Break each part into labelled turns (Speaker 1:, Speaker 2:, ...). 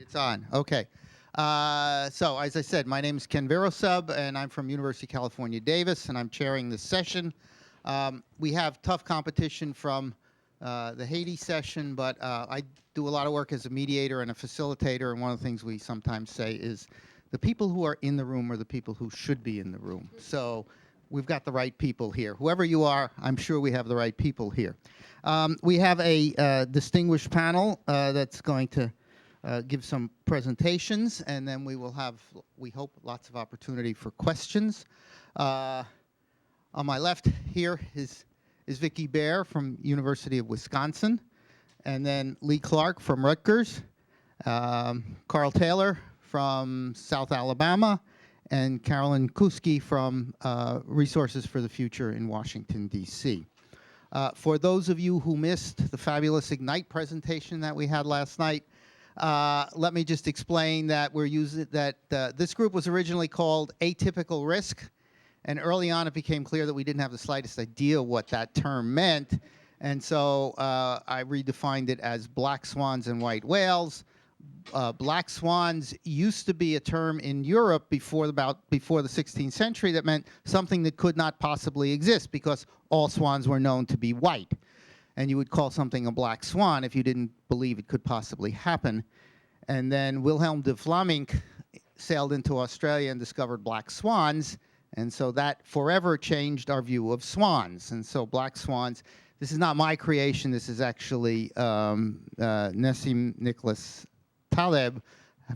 Speaker 1: It's on. Okay. So, as I said, my name is Ken Virosub, and I'm from University of California, Davis, and I'm chairing this session. We have tough competition from the Haiti session, but I do a lot of work as a mediator and a facilitator, and one of the things we sometimes say is the people who are in the room are the people who should be in the room. So we've got the right people here. Whoever you are, I'm sure we have the right people here. We have a distinguished panel that's going to give some presentations, and then we will have, we hope, lots of opportunity for questions. On my left here is Vicki Baer from University of Wisconsin, and then Lee Clark from Rutgers, Carl Taylor from South Alabama, and Carolyn Kuski from Resources for the Future in Washington, D.C. For those of you who missed the fabulous Ignite presentation that we had last night, let me just explain that we're using that this group was originally called Atypical Risk, and early on it became clear that we didn't have the slightest idea what that term meant, and so I redefined it as black swans and white whales. Black swans used to be a term in Europe before the 16th century that meant something that could not possibly exist because all swans were known to be white. And you would call something a black swan if you didn't believe it could possibly happen. And then Wilhelm de Vlamingh sailed into Australia and discovered black swans, and so that forever changed our view of swans. And so black swans, this is not my creation, this is actually Nassim Nicholas Taleb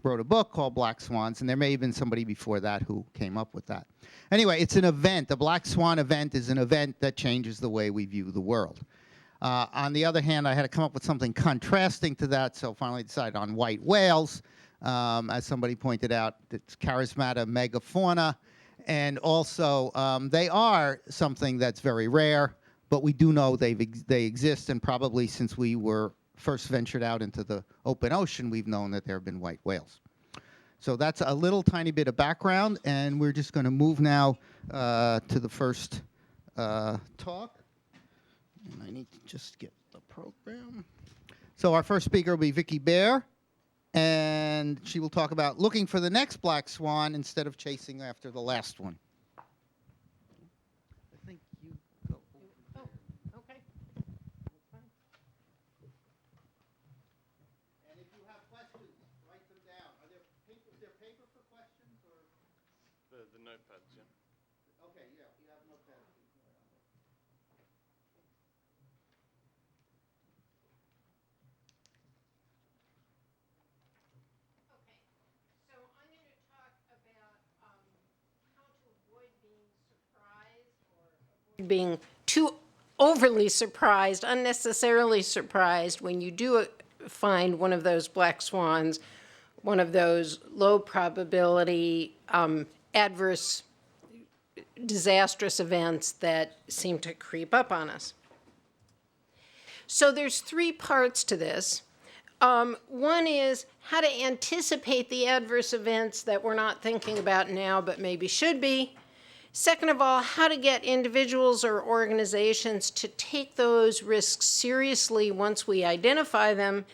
Speaker 1: wrote a book called Black Swans, and there may have been somebody before that who came up with that. Anyway, it's an event. A black swan event is an event that changes the way we view the world. On the other hand, I had to come up with something contrasting to that, so finally decided on white whales. As somebody pointed out, it's charismata megafauna, and also they are something that's very rare, but we do know they exist, and probably since we were first ventured out into the open ocean, we've known that there have been white whales. So that's a little tiny bit of background, and we're just going to move now to the first talk. And I need to just get the program. So our first speaker will be Vicki Baer, and she will talk about looking for the next black swan instead of chasing after the last one. I think you go over.
Speaker 2: Oh, okay. That's fine.
Speaker 1: And if you have questions, write them down. Is there paper for questions, or?
Speaker 3: The notepads, yeah.
Speaker 1: Okay, yeah, you have notepads.
Speaker 2: Okay. So I'm going to talk about how to avoid being surprised or avoid being too overly surprised, unnecessarily surprised when you do find one of those black swans, one of those low probability adverse disastrous events that seem to creep up on us. So there's three parts to this. One is how to anticipate the adverse events that we're not thinking about now but maybe should be. Second of all, how to get individuals or organizations to take those risks seriously once we identify them.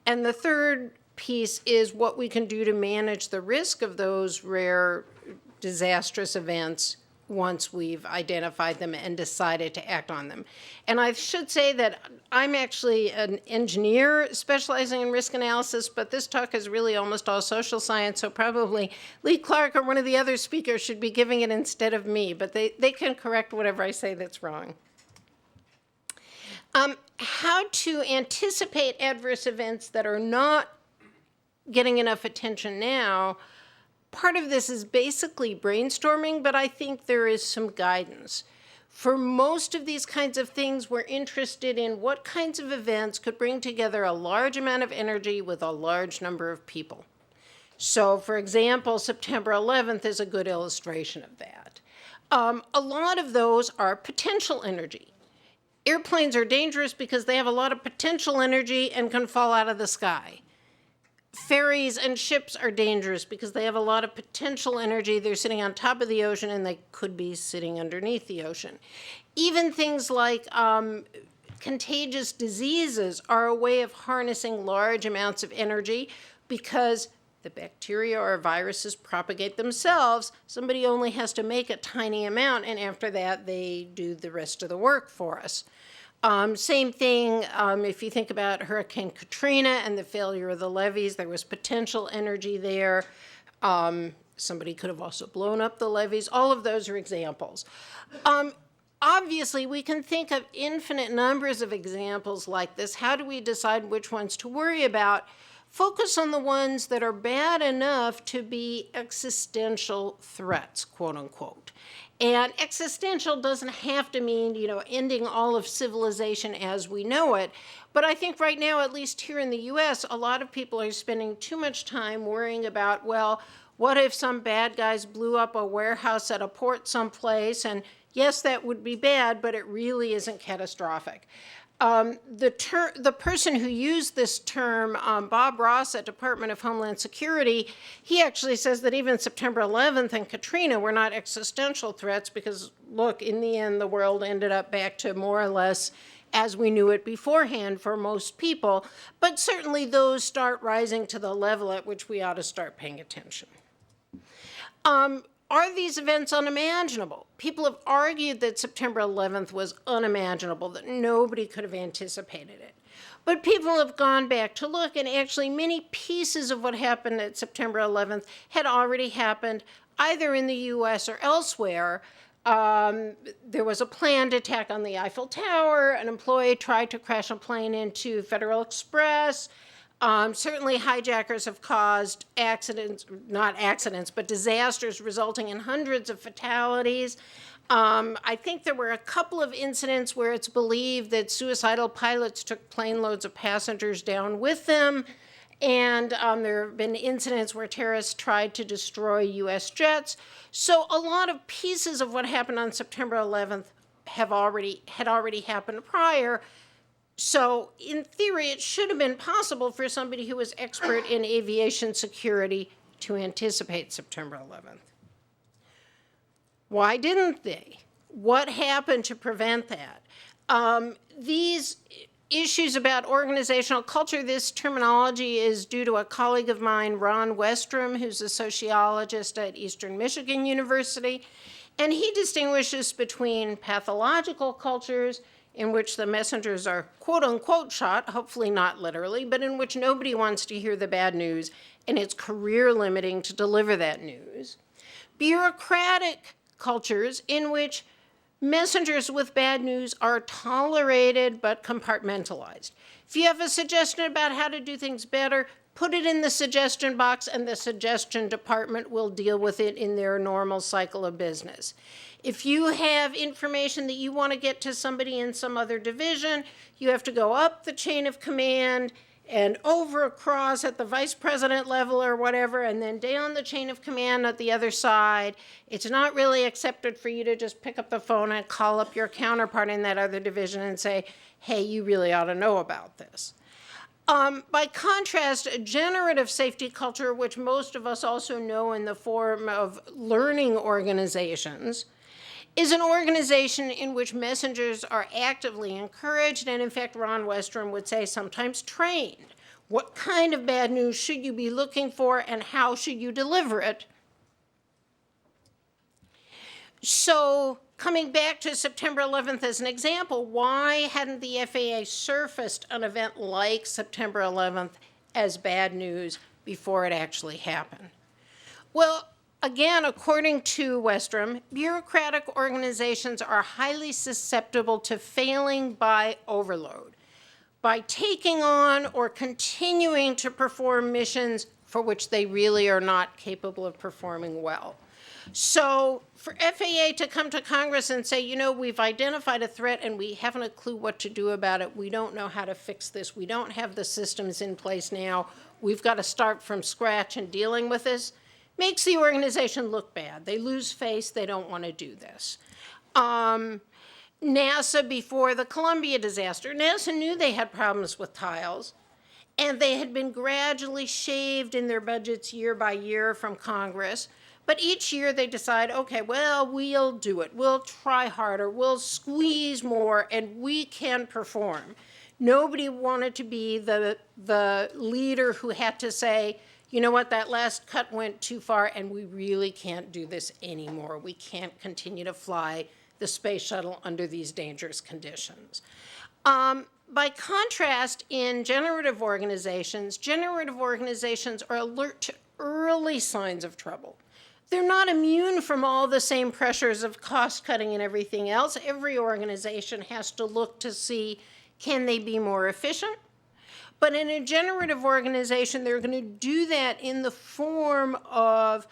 Speaker 2: And the third piece is what we can do to manage the risk of those rare disastrous events once we've identified them and decided to act on them. And I should say that I'm actually an engineer specializing in risk analysis, but this talk is really almost all social science, so probably Lee Clark or one of the other speakers should be giving it instead of me, but they can correct whatever I say that's wrong. How to anticipate adverse events that are not getting enough attention now. Part of this is basically brainstorming, but I think there is some guidance. For most of these kinds of things, we're interested in what kinds of events could bring together a large amount of energy with a large number of people. So, for example, September 11th is a good illustration of that. A lot of those are potential energy. Airplanes are dangerous because they have a lot of potential energy and can fall out of the sky. Ferries and ships are dangerous because they have a lot of potential energy. They're sitting on top of the ocean and they could be sitting underneath the ocean. Even things like contagious diseases are a way of harnessing large amounts of energy. because the bacteria or viruses propagate themselves. Somebody only has to make a tiny amount, and after that, they do the rest of the work for us. Same thing if you think about Hurricane Katrina and the failure of the levees. There was potential energy there. Somebody could have also blown up the levees. All of those are examples. Obviously, we can think of infinite numbers of examples like this. How do we decide which ones to worry about? Focus on the ones that are bad enough to be existential threats, quote unquote. And existential doesn't have to mean, ending all of civilization as we know it. But I think right now, at least here in the US, a lot of people are spending too much time worrying about, well, what if some bad guys blew up a warehouse at a port someplace? And yes, that would be bad, but it really isn't catastrophic. The person who used this term, Bob Ross at Department of Homeland Security, he actually says that even September 11th and Katrina were not existential threats because, look, in the end, the world ended up back to more or less as we knew it beforehand for most people. But certainly those start rising to the level at which we ought to start paying attention. Are these events unimaginable? People have argued that September 11th was unimaginable, that nobody could have anticipated it. But people have gone back to look, and actually many pieces of what happened at September 11th had already happened either in the US or elsewhere. There was a planned attack on the Eiffel Tower. An employee tried to crash a plane into Federal Express. Certainly hijackers have caused accidents, not accidents, but disasters resulting in hundreds of fatalities. I think there were a couple of incidents where it's believed that suicidal pilots took plane loads of passengers down with them. And there have been incidents where terrorists tried to destroy US jets. So a lot of pieces of what happened on September 11th had already happened prior. So in theory, it should have been possible for somebody who was expert in aviation security to anticipate September 11th. Why didn't they? What happened to prevent that? These issues about organizational culture, this terminology is due to a colleague of mine, Ron Westrom, who's a sociologist at Eastern Michigan University. And he distinguishes between pathological cultures in which the messengers are quote unquote shot, hopefully not literally, but in which nobody wants to hear the bad news and it's career limiting to deliver that news. Bureaucratic cultures in which messengers with bad news are tolerated but compartmentalized. If you have a suggestion about how to do things better, put it in the suggestion box and the suggestion department will deal with it in their normal cycle of business. If you have information that you want to get to somebody in some other division, you have to go up the chain of command and over across at the vice president level or whatever, and then down the chain of command at the other side. It's not really accepted for you to just pick up the phone and call up your counterpart in that other division and say, hey, you really ought to know about this. By contrast, a generative safety culture, which most of us also know in the form of learning organizations, is an organization in which messengers are actively encouraged and, in fact, Ron Westrom would say sometimes trained. What kind of bad news should you be looking for and how should you deliver it? So coming back to September 11th as an example, why hadn't the FAA surfaced an event like September 11th as bad news before it actually happened? Well, again, according to Westrom, bureaucratic organizations are highly susceptible to failing by overload, by taking on or continuing to perform missions for which they really are not capable of performing well. So for FAA to come to Congress and say, you know, we've identified a threat and we haven't a clue what to do about it, we don't know how to fix this, we don't have the systems in place now, we've got to start from scratch and dealing with this, makes the organization look bad. They lose face, they don't want to do this. NASA, before the Columbia disaster, NASA knew they had problems with tiles, and they had been gradually shaved in their budgets year by year from Congress. But each year they decide, okay, well, we'll do it. We'll try harder. We'll squeeze more, and we can perform. Nobody wanted to be the leader who had to say, you know what, that last cut went too far and we really can't do this anymore. We can't continue to fly the space shuttle under these dangerous conditions. By contrast, in generative organizations are alert to early signs of trouble. They're not immune from all the same pressures of cost cutting and everything else. Every organization has to look to see, can they be more efficient? But in a generative organization, they're going to do that in the form of,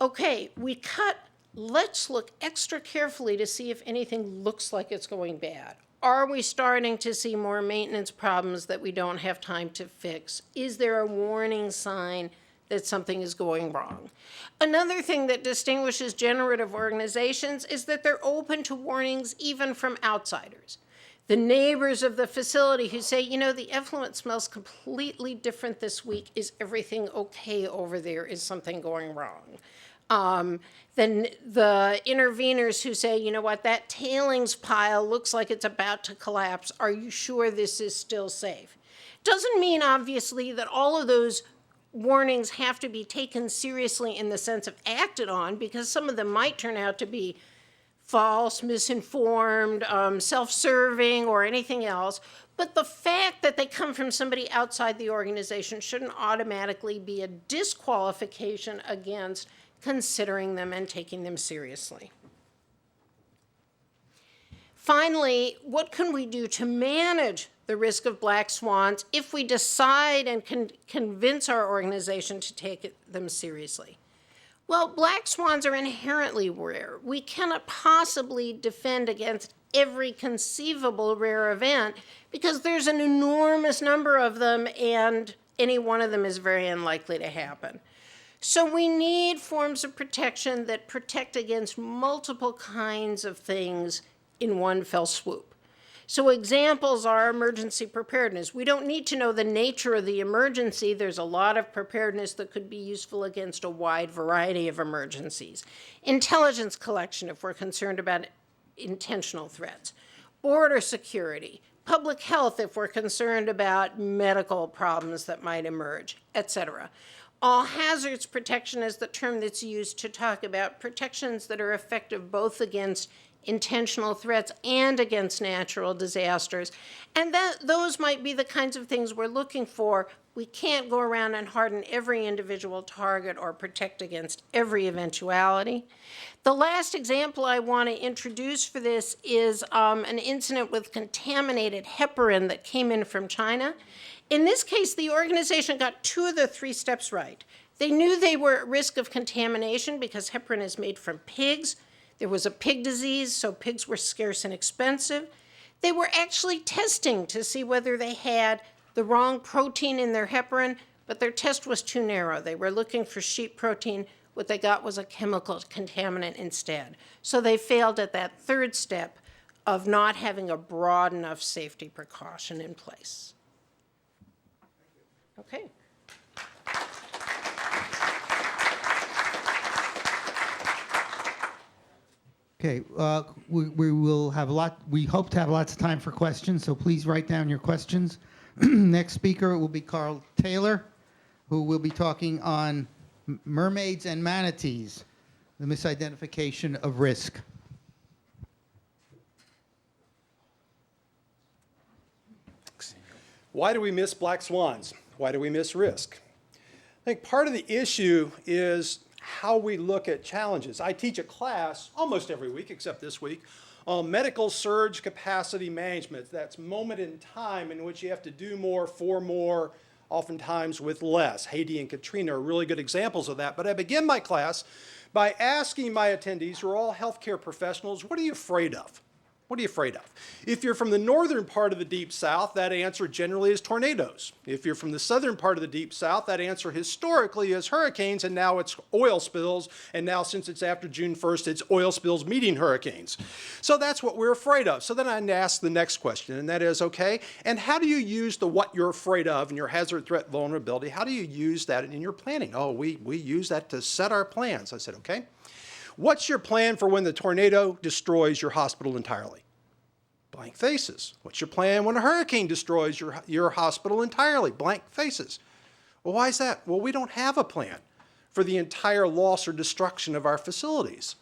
Speaker 2: okay, we cut, let's look extra carefully to see if anything looks like it's going bad. Are we starting to see more maintenance problems that we don't have time to fix? Is there a warning sign that something is going wrong? Another thing that distinguishes generative organizations is that they're open to warnings even from outsiders. The neighbors of the facility who say, you know, the effluent smells completely different this week. Is everything okay over there? Is something going wrong? Then the interveners who say, you know what, that tailings pile looks like it's about to collapse. Are you sure this is still safe? Doesn't mean, obviously, that all of those warnings have to be taken seriously in the sense of acted on, because some of them might turn out to be false, misinformed, self-serving, or anything else. But the fact that they come from somebody outside the organization shouldn't automatically be a disqualification against considering them and taking them seriously. Finally, what can we do to manage the risk of black swans if we decide and can convince our organization to take them seriously? Well, black swans are inherently rare. We cannot possibly defend against every conceivable rare event because there's an enormous number of them and any one of them is very unlikely to happen. So we need forms of protection that protect against multiple kinds of things in one fell swoop. So examples are emergency preparedness. We don't need to know the nature of the emergency. There's a lot of preparedness that could be useful against a wide variety of emergencies. Intelligence collection if we're concerned about intentional threats. Border security. Public health if we're concerned about medical problems that might emerge, etc. All hazards protection is the term that's used to talk about protections that are effective both against intentional threats and against natural disasters. And those might be the kinds of things we're looking for. We can't go around and harden every individual target or protect against every eventuality. The last example I want to introduce for this is an incident with contaminated heparin that came in from China. In this case, the organization got 2 of the 3 steps right. They knew they were at risk of contamination because heparin is made from pigs. There was a pig disease, so pigs were scarce and expensive. They were actually testing to see whether they had the wrong protein in their heparin, but their test was too narrow. They were looking for sheep protein. What they got was a chemical contaminant instead. So they failed at that 3rd step of not having a broad enough safety precaution in place. Okay.
Speaker 1: Okay, we will have we hope to have lots of time for questions, so please write down your questions. Next speaker will be Carl Taylor, who will be talking on mermaids and manatees, the misidentification of risk.
Speaker 4: Why do we miss black swans? Why do we miss risk? I think part of the issue is how we look at challenges. I teach a class almost every week, except this week, on medical surge capacity management. That's moment in time in which you have to do more for more, oftentimes with less. Haiti and Katrina are really good examples of that. But I begin my class by asking my attendees, who are all healthcare professionals, what are you afraid of? What are you afraid of? If you're from the northern part of the Deep South, that answer generally is tornadoes. If you're from the southern part of the Deep South, that answer historically is hurricanes, and now it's oil spills, and now since it's after June 1st, it's oil spills meeting hurricanes. So that's what we're afraid of. So then I ask the next question, and that is, okay, and how do you use the what you're afraid of and your hazard threat vulnerability, how do you use that in your planning? Oh, we use that to set our plans. I said, okay. What's your plan for when the tornado destroys your hospital entirely? Blank faces. What's your plan when a hurricane destroys your hospital entirely? Blank faces. Well, why is that? Well, we don't have a plan for the entire loss or destruction of our facilities.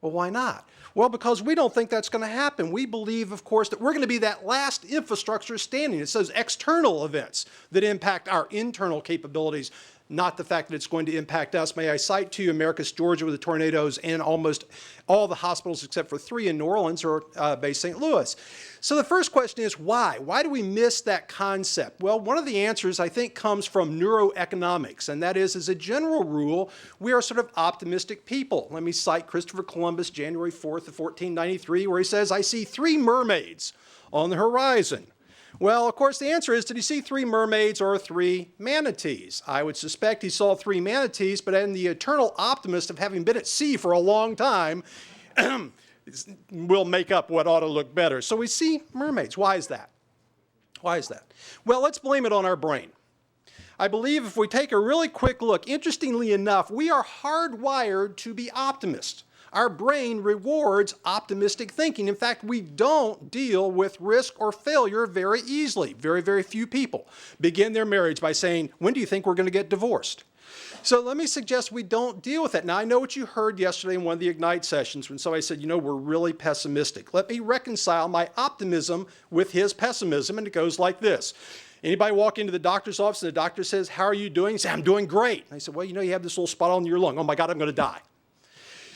Speaker 4: Well, why not? Well, because we don't think that's going to happen. We believe, of course, that we're going to be that last infrastructure standing. It's those external events that impact our internal capabilities, not the fact that it's going to impact us. May I cite to you Americus, Georgia, with the tornadoes, and almost all the hospitals except for 3 in New Orleans are based St. Louis. So the first question is why? Why do we miss that concept? Well, one of the answers, I think, comes from neuroeconomics, and that is, as a general rule, we are sort of optimistic people. Let me cite Christopher Columbus, January 4th of 1493, where he says, "I see 3 mermaids on the horizon." Well, of course, the answer is, did he see 3 mermaids or 3 manatees? I would suspect he saw 3 manatees, but in the eternal optimist of having been at sea for a long time, will make up what ought to look better. So we see mermaids. Why is that? Why is that? Well, let's blame it on our brain. I believe if we take a really quick look, interestingly enough, we are hardwired to be optimists. Our brain rewards optimistic thinking. In fact, we don't deal with risk or failure very easily. Very, very few people begin their marriage by saying, "When do you think we're going to get divorced?" So let me suggest we don't deal with that. Now, I know what you heard yesterday in one of the Ignite sessions when somebody said, we're really pessimistic. Let me reconcile my optimism with his pessimism, and it goes like this. Anybody walk into the doctor's office and the doctor says, "How are you doing?" You say, "I'm doing great." And I said, "Well, you have this little spot on your lung. Oh my God, I'm going to die."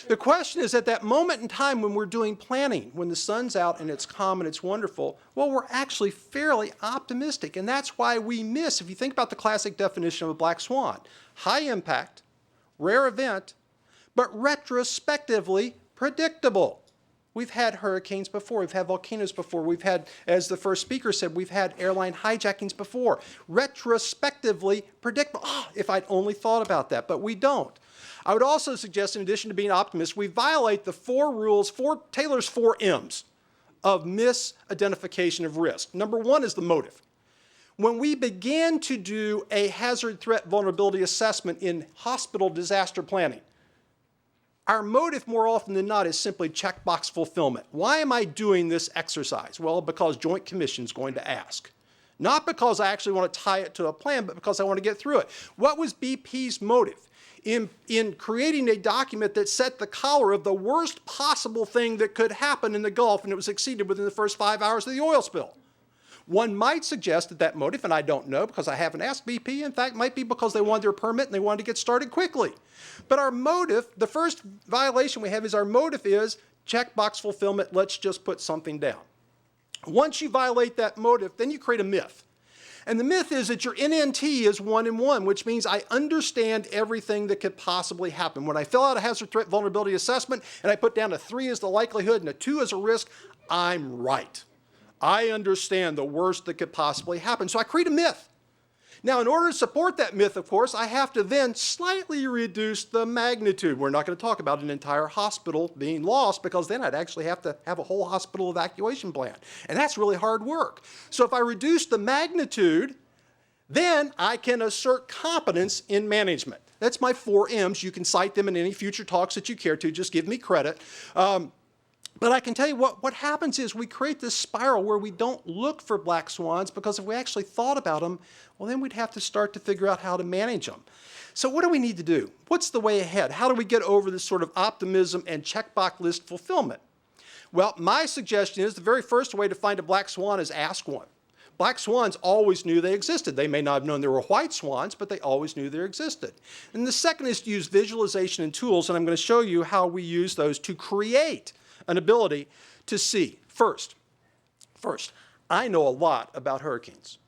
Speaker 4: The question is, at that moment in time when we're doing planning, when the sun's out and it's calm and it's wonderful, well, we're actually fairly optimistic. And that's why we miss, if you think about the classic definition of a black swan, high impact, rare event, but retrospectively predictable. We've had hurricanes before. We've had volcanoes before. We've had, as the first speaker said, we've had airline hijackings before. Retrospectively predictable. Oh, if I'd only thought about that, but we don't. I would also suggest, in addition to being optimists, we violate the 4 rules, Taylor's 4 M's of misidentification of risk. Number 1 is the motive. When we began to do a hazard threat vulnerability assessment in hospital disaster planning, our motive more often than not is simply checkbox fulfillment. Why am I doing this exercise? Well, because Joint Commission is going to ask. Not because I actually want to tie it to a plan, but because I want to get through it. What was BP's motive in creating a document that set the collar of the worst possible thing that could happen in the Gulf, and it was exceeded within the first 5 hours of the oil spill? One might suggest that motive, and I don't know because I haven't asked BP, in fact, might be because they wanted their permit and they wanted to get started quickly. But our motive, the first violation we have is our motive is checkbox fulfillment, let's just put something down. Once you violate that motive, then you create a myth. And the myth is that your NNT is 1 in 1, which means I understand everything that could possibly happen. When I fill out a hazard threat vulnerability assessment and I put down a 3 as the likelihood and a 2 as a risk, I'm right. I understand the worst that could possibly happen. So I create a myth. Now, in order to support that myth, of course, I have to then slightly reduce the magnitude. We're not going to talk about an entire hospital being lost because then I'd actually have to have a whole hospital evacuation plan. And that's really hard work. So if I reduce the magnitude, then I can assert competence in management. That's my 4 M's. You can cite them in any future talks that you care to. Just give me credit. But I can tell you what happens is we create this spiral where we don't look for black swans because if we actually thought about them, well, then we'd have to start to figure out how to manage them. So what do we need to do? What's the way ahead? How do we get over this sort of optimism and checkbox list fulfillment? Well, my suggestion is the very first way to find a black swan is ask one. Black swans always knew they existed. They may not have known there were white swans, but they always knew they existed. And the second is to use visualization and tools, and I'm going to show you how we use those to create an ability to see. First, I know a lot about hurricanes.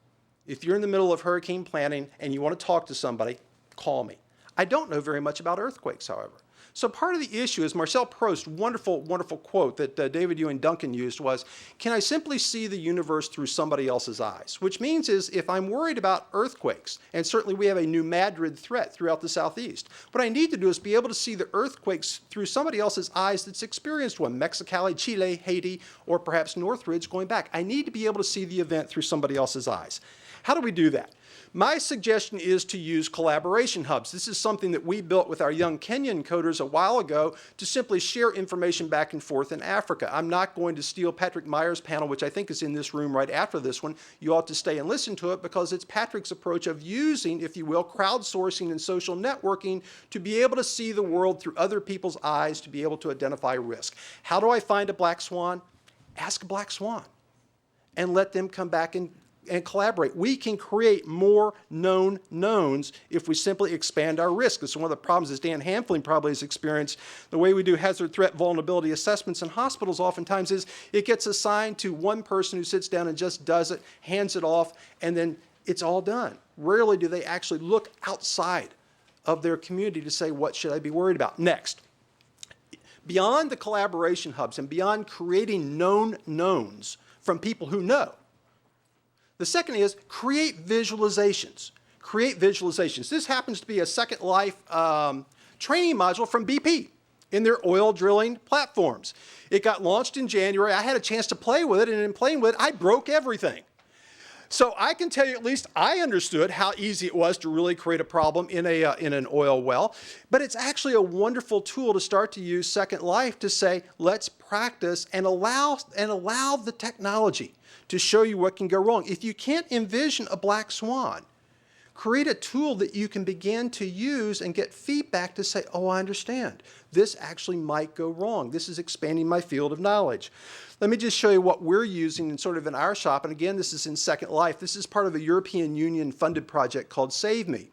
Speaker 4: If you're in the middle of hurricane planning and you want to talk to somebody, call me. I don't know very much about earthquakes, however. So part of the issue is Marcel Prost's wonderful, wonderful quote that David Ewing Duncan used was, can I simply see the universe through somebody else's eyes? Which means is if I'm worried about earthquakes, and certainly we have a New Madrid threat throughout the southeast, what I need to do is be able to see the earthquakes through somebody else's eyes that's experienced one, Mexicali, Chile, Haiti, or perhaps Northridge going back. I need to be able to see the event through somebody else's eyes. How do we do that? My suggestion is to use collaboration hubs. This is something that we built with our young Kenyan coders a while ago to simply share information back and forth in Africa. I'm not going to steal Patrick Meyer's panel, which I think is in this room right after this one. You ought to stay and listen to it because it's Patrick's approach of using, if you will, crowdsourcing and social networking to be able to see the world through other people's eyes, to be able to identify risk. How do I find a black swan? Ask a black swan and let them come back and collaborate. We can create more known knowns if we simply expand our risk. This is one of the problems, as Dan Hamfling probably has experienced. The way we do hazard threat vulnerability assessments in hospitals oftentimes is it gets assigned to one person who sits down and just does it, hands it off, and then it's all done. Rarely do they actually look outside of their community to say, what should I be worried about? Next, beyond the collaboration hubs and beyond creating known knowns from people who know, the second is create visualizations. Create visualizations. This happens to be a Second Life training module from BP in their oil drilling platforms. It got launched in January. I had a chance to play with it, and in playing with it, I broke everything. So I can tell you, at least I understood how easy it was to really create a problem in an oil well. But it's actually a wonderful tool to start to use Second Life to say, let's practice and allow the technology to show you what can go wrong. If you can't envision a black swan, create a tool that you can begin to use and get feedback to say, oh, I understand. This actually might go wrong. This is expanding my field of knowledge. Let me just show you what we're using in our shop. And again, this is in Second Life. This is part of a European Union funded project called Save Me.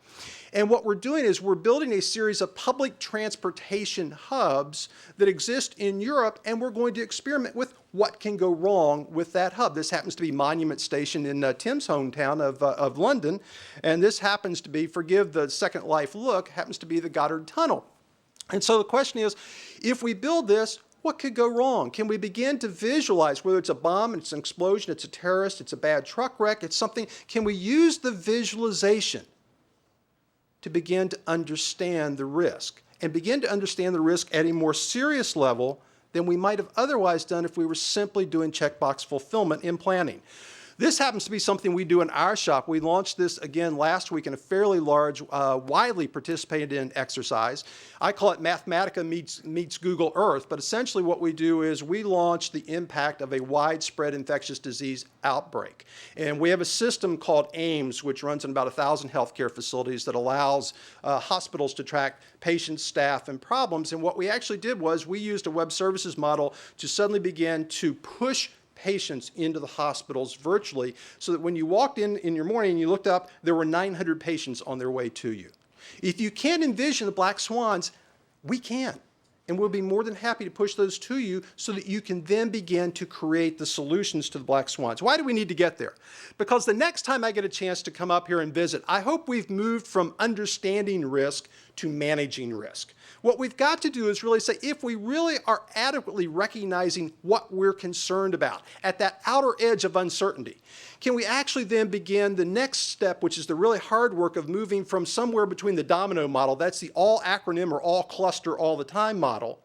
Speaker 4: And what we're doing is we're building a series of public transportation hubs that exist in Europe, and we're going to experiment with what can go wrong with that hub. This happens to be Monument Station in Tim's hometown of London, and this happens to be, forgive the Second Life look, happens to be the Goddard Tunnel. And so the question is, if we build this, what could go wrong? Can we begin to visualize whether it's a bomb, it's an explosion, it's a terrorist, it's a bad truck wreck, it's something, can we use the visualization to begin to understand the risk and begin to understand the risk at a more serious level than we might have otherwise done if we were simply doing checkbox fulfillment in planning. This happens to be something we do in our shop. We launched this again last week in a fairly large, widely participated in exercise. I call it Mathematica meets Google Earth, but essentially what we do is we launch the impact of a widespread infectious disease outbreak. And we have a system called AIMS, which runs in about 1,000 healthcare facilities that allows hospitals to track patients, staff, and problems. And what we actually did was we used a web services model to suddenly begin to push patients into the hospitals virtually so that when you walked in your morning and you looked up, there were 900 patients on their way to you. If you can't envision the black swans, we can. And we'll be more than happy to push those to you so that you can then begin to create the solutions to the black swans. Why do we need to get there? Because the next time I get a chance to come up here and visit, I hope we've moved from understanding risk to managing risk. What we've got to do is really say, if we really are adequately recognizing what we're concerned about at that outer edge of uncertainty, can we actually then begin the next step, which is the really hard work of moving from somewhere between the domino model, that's the all acronym or all cluster all the time model,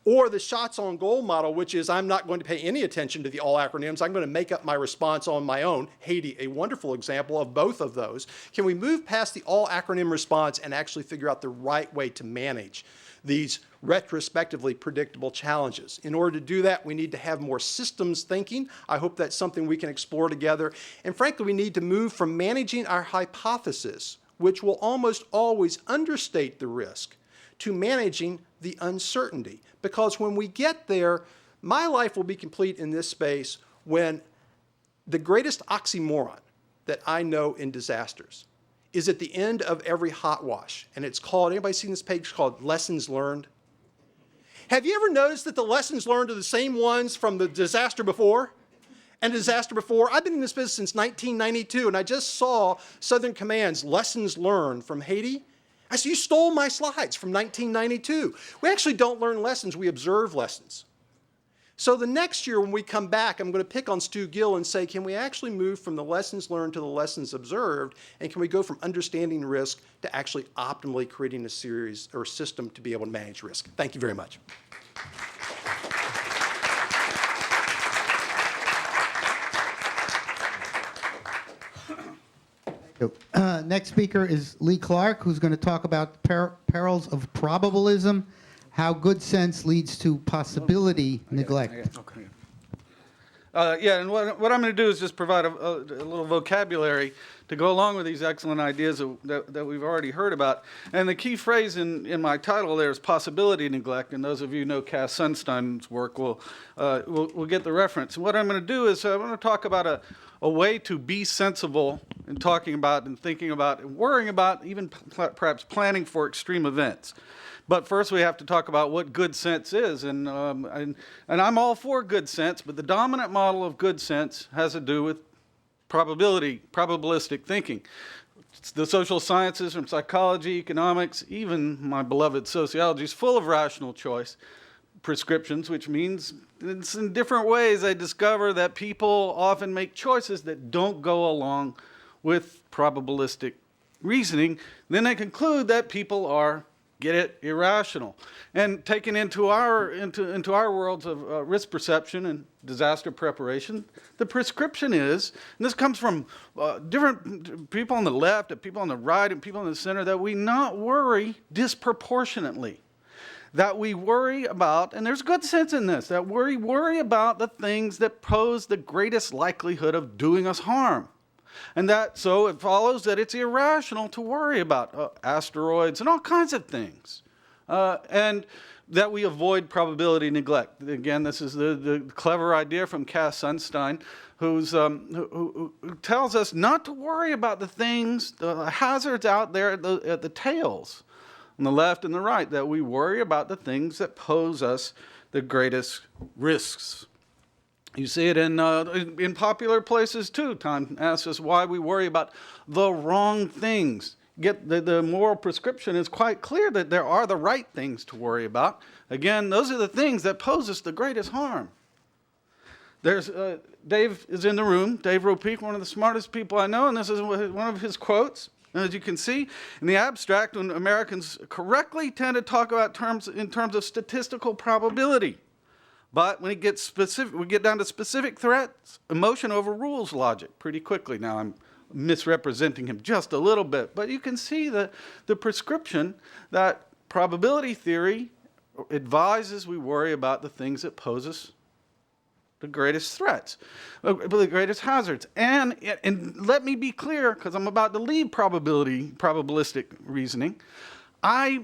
Speaker 4: or the shots on goal model, which is I'm not going to pay any attention to the all acronyms. I'm going to make up my response on my own. Haiti, a wonderful example of both of those. Can we move past the all acronym response and actually figure out the right way to manage these retrospectively predictable challenges? In order to do that, we need to have more systems thinking. I hope that's something we can explore together. And frankly, we need to move from managing our hypothesis, which will almost always understate the risk, to managing the uncertainty. Because when we get there, my life will be complete in this space when the greatest oxymoron that I know in disasters is at the end of every hot wash. And it's called, anybody seen this page called Lessons Learned? Have you ever noticed that the lessons learned are the same ones from the disaster before and disaster before? I've been in this business since 1992, and I just saw Southern Command's Lessons Learned from Haiti. I said, you stole my slides from 1992. We actually don't learn lessons, we observe lessons. So the next year when we come back, I'm going to pick on Stu Gill and say, can we actually move from the lessons learned to the lessons observed, and can we go from understanding risk to actually optimally creating a series or system to be able to manage risk? Thank you very much.
Speaker 1: Next speaker is Lee Clark, who's going to talk about perils of probabilism, how good sense leads to possibility neglect.
Speaker 5: Okay. Yeah, and what I'm going to do is just provide a little vocabulary to go along with these excellent ideas that we've already heard about. And the key phrase in my title there is possibility neglect, and those of you who know Cass Sunstein's work will get the reference. And what I'm going to do is I'm going to talk about a way to be sensible in talking about and thinking about and worrying about, even perhaps planning for extreme events. But first we have to talk about what good sense is, and I'm all for good sense, but the dominant model of good sense has to do with probabilistic thinking. It's the social sciences, from psychology, economics, even my beloved sociology is full of rational choice prescriptions, which means it's in different ways I discover that people often make choices that don't go along with probabilistic reasoning. Then I conclude that people are, get it, irrational. And taken into our worlds of risk perception and disaster preparation, the prescription is, and this comes from different people on the left and people on the right and people in the center, that we not worry disproportionately. That we worry about, and there's good sense in this, that we worry about the things that pose the greatest likelihood of doing us harm. And that, so it follows that it's irrational to worry about asteroids and all kinds of things. And that we avoid probability neglect. Again, this is the clever idea from Cass Sunstein, who tells us not to worry about the things, the hazards out there at the tails, on the left and the right, that we worry about the things that pose us the greatest risks. You see it in popular places too. Tom asks us why we worry about the wrong things. Yet the moral prescription is quite clear that there are the right things to worry about. Again, those are the things that pose us the greatest harm. There's Dave is in the room. Dave Ropeek, one of the smartest people I know, and this is one of his quotes. And as you can see, in the abstract, when Americans correctly tend to talk about in terms of statistical probability. But when it gets specific, we get down to specific threats, emotion overrules logic pretty quickly. Now, I'm misrepresenting him just a little bit, but you can see the prescription that probability theory advises we worry about the things that pose us the greatest threats, the greatest hazards. And let me be clear, because I'm about to leave probabilistic reasoning. I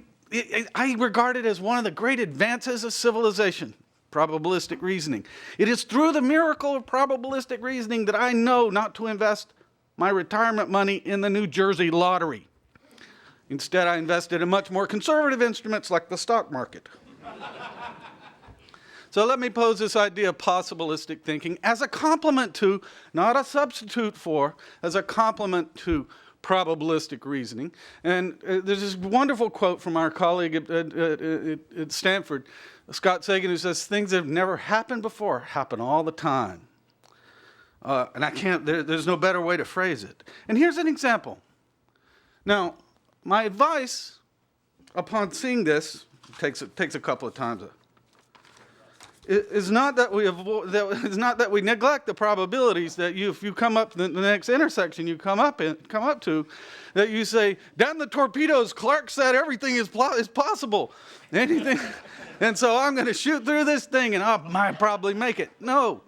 Speaker 5: regard it as one of the great advances of civilization, probabilistic reasoning. It is through the miracle of probabilistic reasoning that I know not to invest my retirement money in the New Jersey lottery. Instead, I invested in much more conservative instruments like the stock market. So let me pose this idea of possibilistic thinking as a complement to, not a substitute for, as a complement to probabilistic reasoning. And there's this wonderful quote from our colleague at Stanford, Scott Sagan, who says, things that have never happened before happen all the time. And there's no better way to phrase it. And here's an example. Now, my advice upon seeing this, takes a couple of times, is not that we neglect the probabilities that if you come up the next intersection you come up to, that you say, damn the torpedoes, Clark said everything is possible. Anything. And so I'm going to shoot through this thing and I might probably make it. No.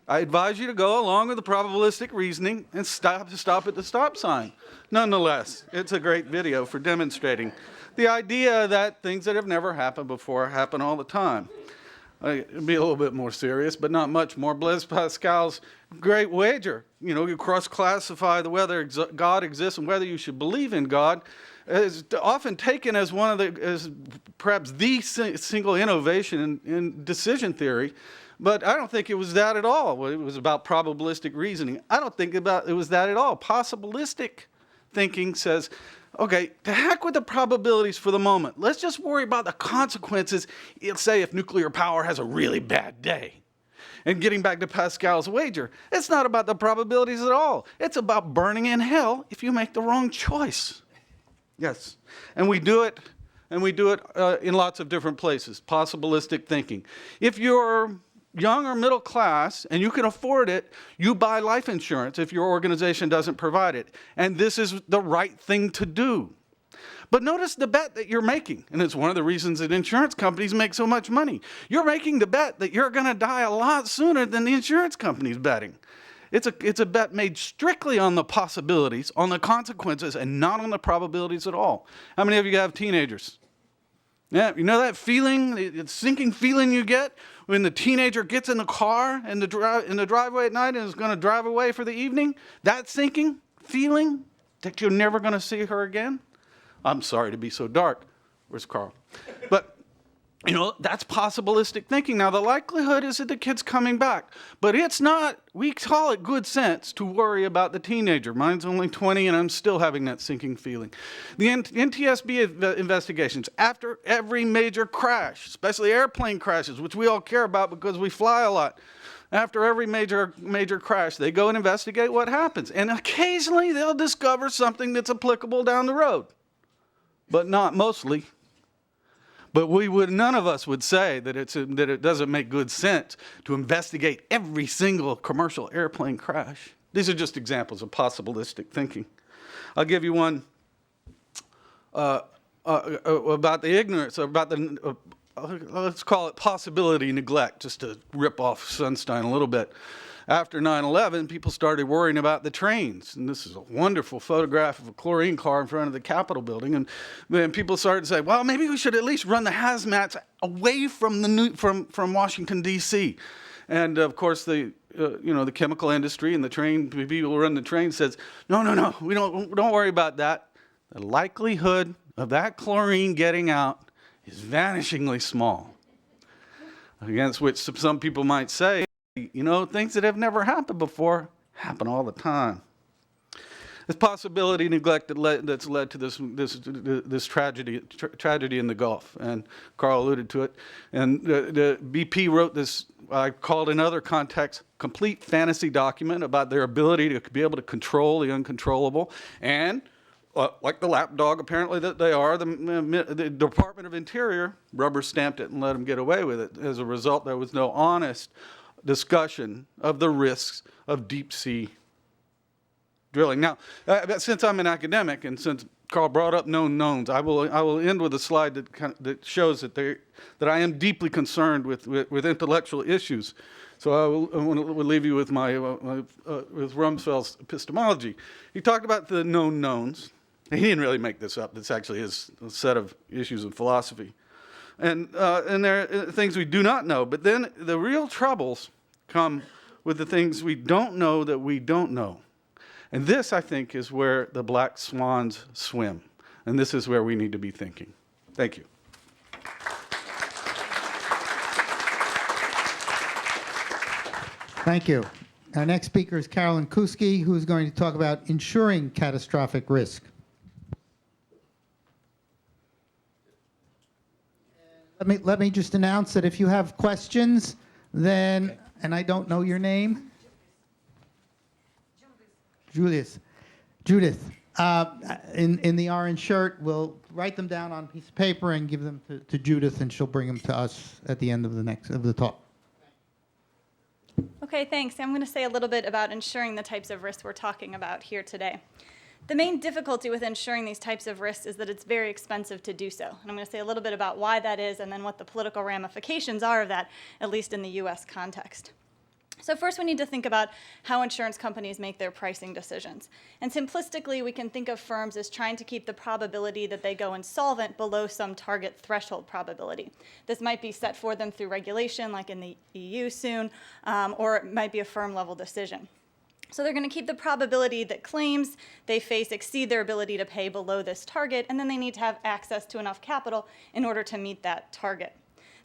Speaker 5: I advise you to go along with the probabilistic reasoning and stop at the stop sign. Nonetheless, it's a great video for demonstrating the idea that things that have never happened before happen all the time. It'd be a little bit more serious, but not much more. Blaise Pascal's great wager, you cross-classify whether God exists and whether you should believe in God, is often taken as as perhaps the single innovation in decision theory. But I don't think it was that at all. It was about probabilistic reasoning. I don't think it was that at all. Possibilistic thinking says, okay, to heck with the probabilities for the moment. Let's just worry about the consequences, say if nuclear power has a really bad day. And getting back to Pascal's wager, it's not about the probabilities at all. It's about burning in hell if you make the wrong choice. Yes, and we do it in lots of different places, possibilistic thinking. If you're young or middle class and you can afford it, you buy life insurance if your organization doesn't provide it. And this is the right thing to do. But notice the bet that you're making, and it's one of the reasons that insurance companies make so much money. You're making the bet that you're going to die a lot sooner than the insurance company's betting. It's a bet made strictly on the possibilities, on the consequences, and not on the probabilities at all. How many of you have teenagers? Yeah, you know that feeling, the sinking feeling you get when the teenager gets in the car in the driveway at night and is going to drive away for the evening? That sinking feeling that you're never going to see her again? I'm sorry to be so dark. Where's Carl? But, you know, that's possibilistic thinking. Now, the likelihood is that the kid's coming back. But it's not, we call it good sense to worry about the teenager. Mine's only 20 and I'm still having that sinking feeling. The NTSB investigations, after every major crash, especially airplane crashes, which we all care about because we fly a lot, after every major crash, they go and investigate what happens. And occasionally they'll discover something that's applicable down the road. But not mostly. But none of us would say that it doesn't make good sense to investigate every single commercial airplane crash. These are just examples of possibilistic thinking. I'll give you one about the ignorance, about the, let's call it possibility neglect, just to rip off Sunstein a little bit. After 9/11, people started worrying about the trains. And this is a wonderful photograph of a chlorine car in front of the Capitol building. And then people started to say, well, maybe we should at least run the hazmats away from from Washington, D.C. And, of course, the chemical industry and the train people who run the train says, no, we don't worry about that. The likelihood of that chlorine getting out is vanishingly small. Against which some people might say, you know, things that have never happened before happen all the time. This possibility neglect that's led to this tragedy in the Gulf, and Carl alluded to it. And the BP wrote this, I called in other contexts, complete fantasy document about their ability to be able to control the uncontrollable. And like the lapdog apparently that they are, the Department of Interior rubber stamped it and let them get away with it. As a result, there was no honest discussion of the risks of deep sea drilling. Now, since I'm an academic and since Carl brought up known knowns, I will end with a slide that shows that I am deeply concerned with intellectual issues. So I will leave you with with Rumsfeld's epistemology. He talked about the known knowns. He didn't really make this up. This actually is a set of issues in philosophy. And there are things we do not know. But then the real troubles come with the things we don't know that we don't know. And this, I think, is where the black swans swim. And this is where we need to be thinking. Thank you.
Speaker 1: Thank you. Our next speaker is Carolyn Kuski, who is going to talk about insuring catastrophic risk. Let me just announce that if you have questions, then, and I don't know your name? Judith, in the orange shirt, we'll write them down on a piece of paper and give them to Judith, and she'll bring them to us at the end of the talk.
Speaker 6: Okay, thanks. I'm going to say a little bit about insuring the types of risks we're talking about here today. The main difficulty with insuring these types of risks is that it's very expensive to do so. And I'm going to say a little bit about why that is and then what the political ramifications are of that, at least in the US context. So first we need to think about how insurance companies make their pricing decisions. And simplistically, we can think of firms as trying to keep the probability that they go insolvent below some target threshold probability. This might be set for them through regulation, like in the EU soon, or it might be a firm-level decision. So they're going to keep the probability that claims they face exceed their ability to pay below this target, and then they need to have access to enough capital in order to meet that target.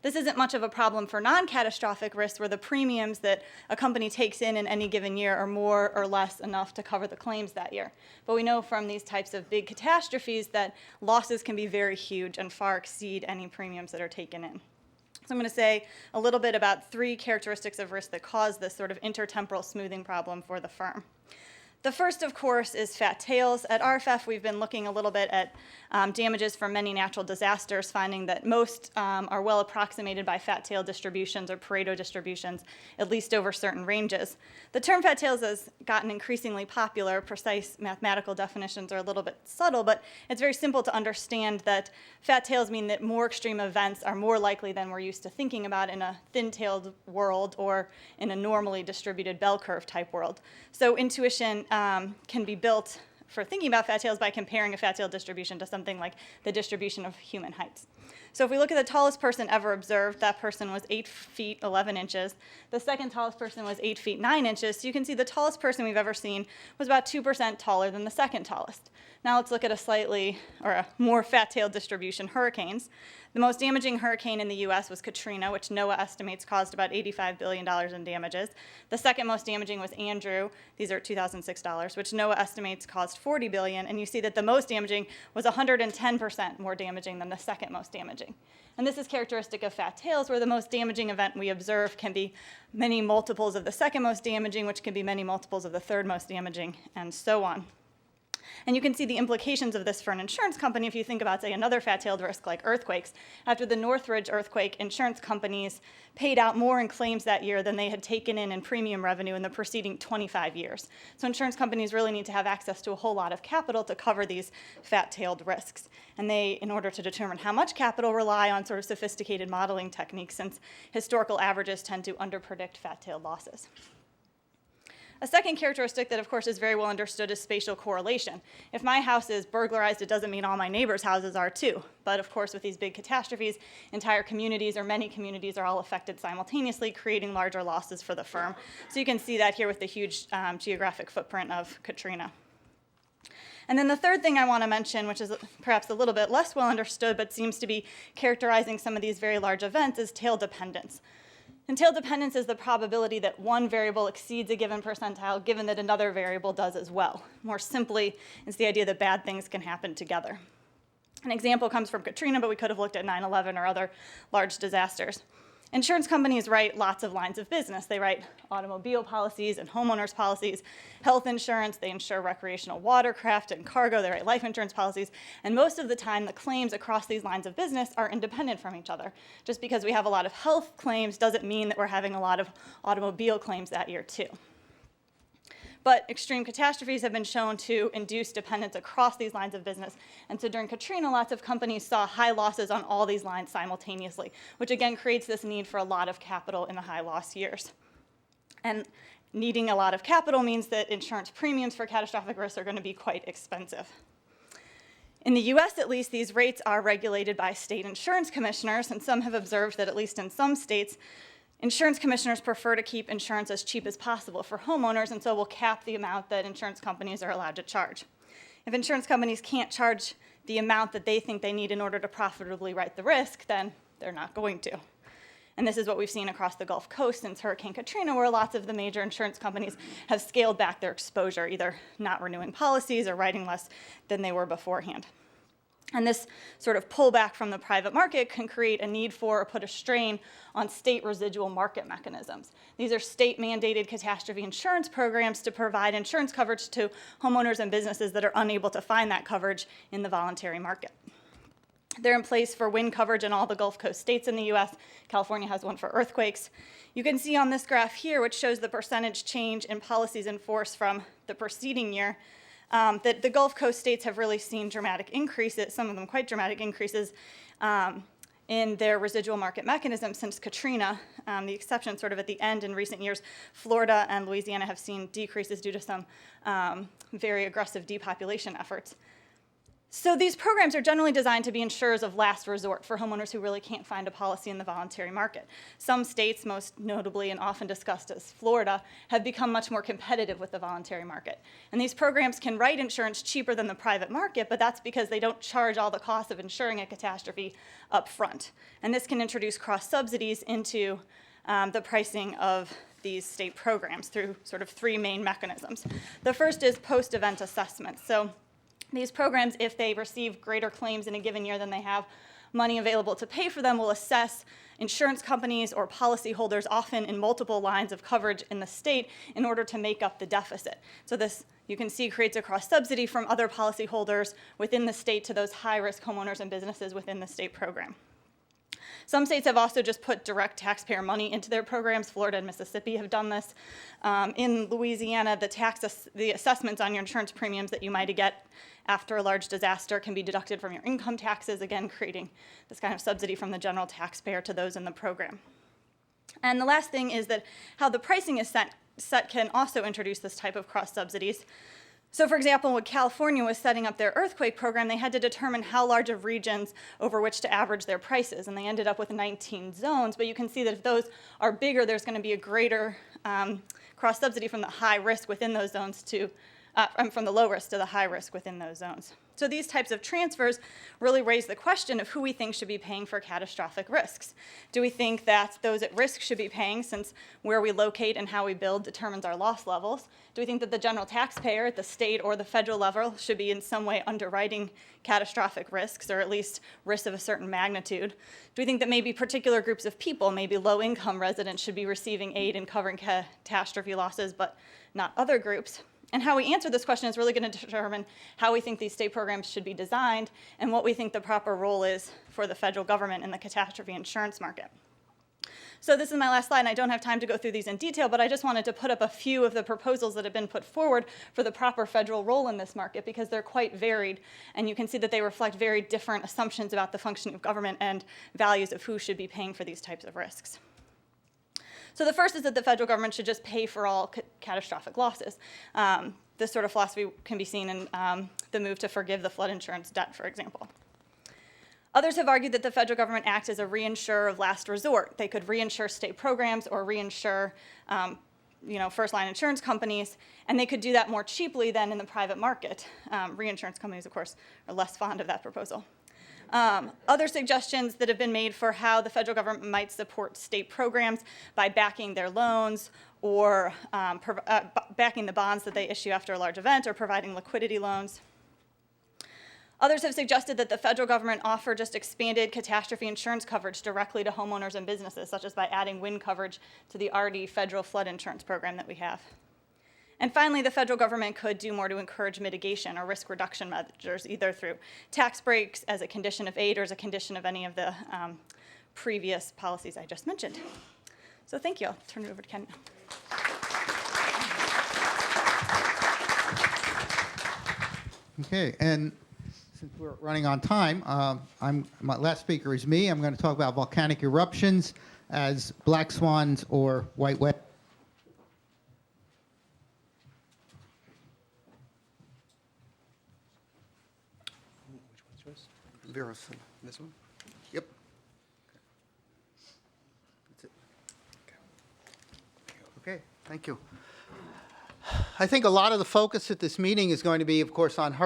Speaker 6: This isn't much of a problem for non-catastrophic risks where the premiums that a company takes in any given year are more or less enough to cover the claims that year. But we know from these types of big catastrophes that losses can be very huge and far exceed any premiums that are taken in. So I'm going to say a little bit about 3 characteristics of risk that cause this sort of intertemporal smoothing problem for the firm. The first, of course, is fat tails. At RFF, we've been looking a little bit at damages from many natural disasters, finding that most are well approximated by fat tail distributions or Pareto distributions, at least over certain ranges. The term fat tails has gotten increasingly popular. Precise mathematical definitions are a little bit subtle, but it's very simple to understand that fat tails mean that more extreme events are more likely than we're used to thinking about in a thin-tailed world or in a normally distributed bell curve type world. So intuition can be built for thinking about fat tails by comparing a fat tail distribution to something like the distribution of human heights. So if we look at the tallest person ever observed, that person was 8 feet 11 inches. The second tallest person was 8 feet 9 inches. So you can see the tallest person we've ever seen was about 2% taller than the second tallest. Now let's look at a more fat tail distribution, hurricanes. The most damaging hurricane in the US was Katrina, which NOAA estimates caused about $85 billion in damages. The second most damaging was Andrew, these are 2006 dollars, which NOAA estimates caused $40 billion, and you see that the most damaging was 110% more damaging than the second most damaging. And this is characteristic of fat tails, where the most damaging event we observe can be many multiples of the second most damaging, which can be many multiples of the third most damaging, and so on. And you can see the implications of this for an insurance company if you think about, say, another fat-tailed risk like earthquakes. After the Northridge earthquake, insurance companies paid out more in claims that year than they had taken in premium revenue in the preceding 25 years. So insurance companies really need to have access to a whole lot of capital to cover these fat-tailed risks. And they, in order to determine how much capital, rely on sort of sophisticated modeling techniques, since historical averages tend to underpredict fat-tailed losses. A second characteristic that, of course, is very well understood is spatial correlation. If my house is burglarized, it doesn't mean all my neighbors' houses are too. But, of course, with these big catastrophes, entire communities or many communities are all affected simultaneously, creating larger losses for the firm. So you can see that here with the huge geographic footprint of Katrina. And then the third thing I want to mention, which is perhaps a little bit less well understood but seems to be characterizing some of these very large events, is tail dependence. And tail dependence is the probability that one variable exceeds a given percentile given that another variable does as well. More simply, it's the idea that bad things can happen together. An example comes from Katrina, but we could have looked at 9/11 or other large disasters. Insurance companies write lots of lines of business. They write automobile policies and homeowners policies, health insurance, they insure recreational watercraft and cargo, they write life insurance policies, and most of the time the claims across these lines of business are independent from each other. Just because we have a lot of health claims doesn't mean that we're having a lot of automobile claims that year too. But extreme catastrophes have been shown to induce dependence across these lines of business. And so during Katrina, lots of companies saw high losses on all these lines simultaneously, which again creates this need for a lot of capital in the high loss years. And needing a lot of capital means that insurance premiums for catastrophic risks are going to be quite expensive. In the US, at least, these rates are regulated by state insurance commissioners, and some have observed that at least in some states, insurance commissioners prefer to keep insurance as cheap as possible for homeowners, and so will cap the amount that insurance companies are allowed to charge. If insurance companies can't charge the amount that they think they need in order to profitably write the risk, then they're not going to. And this is what we've seen across the Gulf Coast since Hurricane Katrina, where lots of the major insurance companies have scaled back their exposure, either not renewing policies or writing less than they were beforehand. And this sort of pullback from the private market can create a need for or put a strain on state residual market mechanisms. These are state-mandated catastrophe insurance programs to provide insurance coverage to homeowners and businesses that are unable to find that coverage in the voluntary market. They're in place for wind coverage in all the Gulf Coast states in the US. California has one for earthquakes. You can see on this graph here, which shows the percentage change in policies in force from the preceding year, that the Gulf Coast states have really seen dramatic increases, some of them quite dramatic increases, in their residual market mechanisms since Katrina. The exception sort of at the end in recent years, Florida and Louisiana have seen decreases due to some very aggressive depopulation efforts. So these programs are generally designed to be insurers of last resort for homeowners who really can't find a policy in the voluntary market. Some states, most notably and often discussed as Florida, have become much more competitive with the voluntary market. And these programs can write insurance cheaper than the private market, but that's because they don't charge all the costs of insuring a catastrophe up front. And this can introduce cross-subsidies into the pricing of these state programs through sort of three main mechanisms. The first is post-event assessments. So these programs, if they receive greater claims in a given year than they have money available to pay for them will assess insurance companies or policyholders, often in multiple lines of coverage in the state, in order to make up the deficit. So this, you can see, creates a cross-subsidy from other policyholders within the state to those high-risk homeowners and businesses within the state program. Some states have also just put direct taxpayer money into their programs. Florida and Mississippi have done this. In Louisiana, the assessments on your insurance premiums that you might get after a large disaster can be deducted from your income taxes, again creating this kind of subsidy from the general taxpayer to those in the program. And the last thing is that how the pricing is set can also introduce this type of cross-subsidies. So for example, when California was setting up their earthquake program, they had to determine how large of regions over which to average their prices, and they ended up with 19 zones. But you can see that if those are bigger, there's going to be a greater cross-subsidy from the high risk within those zones to, from the low risk to the high risk within those zones. So these types of transfers really raise the question of who we think should be paying for catastrophic risks. Do we think that those at risk should be paying, since where we locate and how we build determines our loss levels? Do we think that the general taxpayer at the state or the federal level should be in some way underwriting catastrophic risks, or at least risks of a certain magnitude? Do we think that maybe particular groups of people, maybe low-income residents, should be receiving aid and covering catastrophe losses, but not other groups? And how we answer this question is really going to determine how we think these state programs should be designed and what we think the proper role is for the federal government in the catastrophe insurance market. So this is my last slide, and I don't have time to go through these in detail, but I just wanted to put up a few of the proposals that have been put forward for the proper federal role in this market, because they're quite varied, and you can see that they reflect very different assumptions about the functioning of government and values of who should be paying for these types of risks. So the first is that the federal government should just pay for all catastrophic losses. This sort of philosophy can be seen in the move to forgive the flood insurance debt, for example. Others have argued that the federal government acts as a reinsurer of last resort. They could reinsure state programs or reinsure first-line insurance companies, and they could do that more cheaply than in the private market. Reinsurance companies, of course, are less fond of that proposal. Other suggestions that have been made for how the federal government might support state programs by backing their loans, or backing the bonds that they issue after a large event, or providing liquidity loans. Others have suggested that the federal government offer just expanded catastrophe insurance coverage directly to homeowners and businesses, such as by adding wind coverage to the already federal flood insurance program that we have. And finally, the federal government could do more to encourage mitigation or risk reduction measures, either through tax breaks as a condition of aid or as a condition of any of the previous policies I just mentioned. So thank you. I'll turn it over to Ken now.
Speaker 1: Okay, and since we're running on time, my last speaker is me. I'm going to talk about volcanic eruptions as black swans or white whales. This one? Yep. That's it. Okay, thank you. I think a lot of the focus at this meeting is going to be, of course, on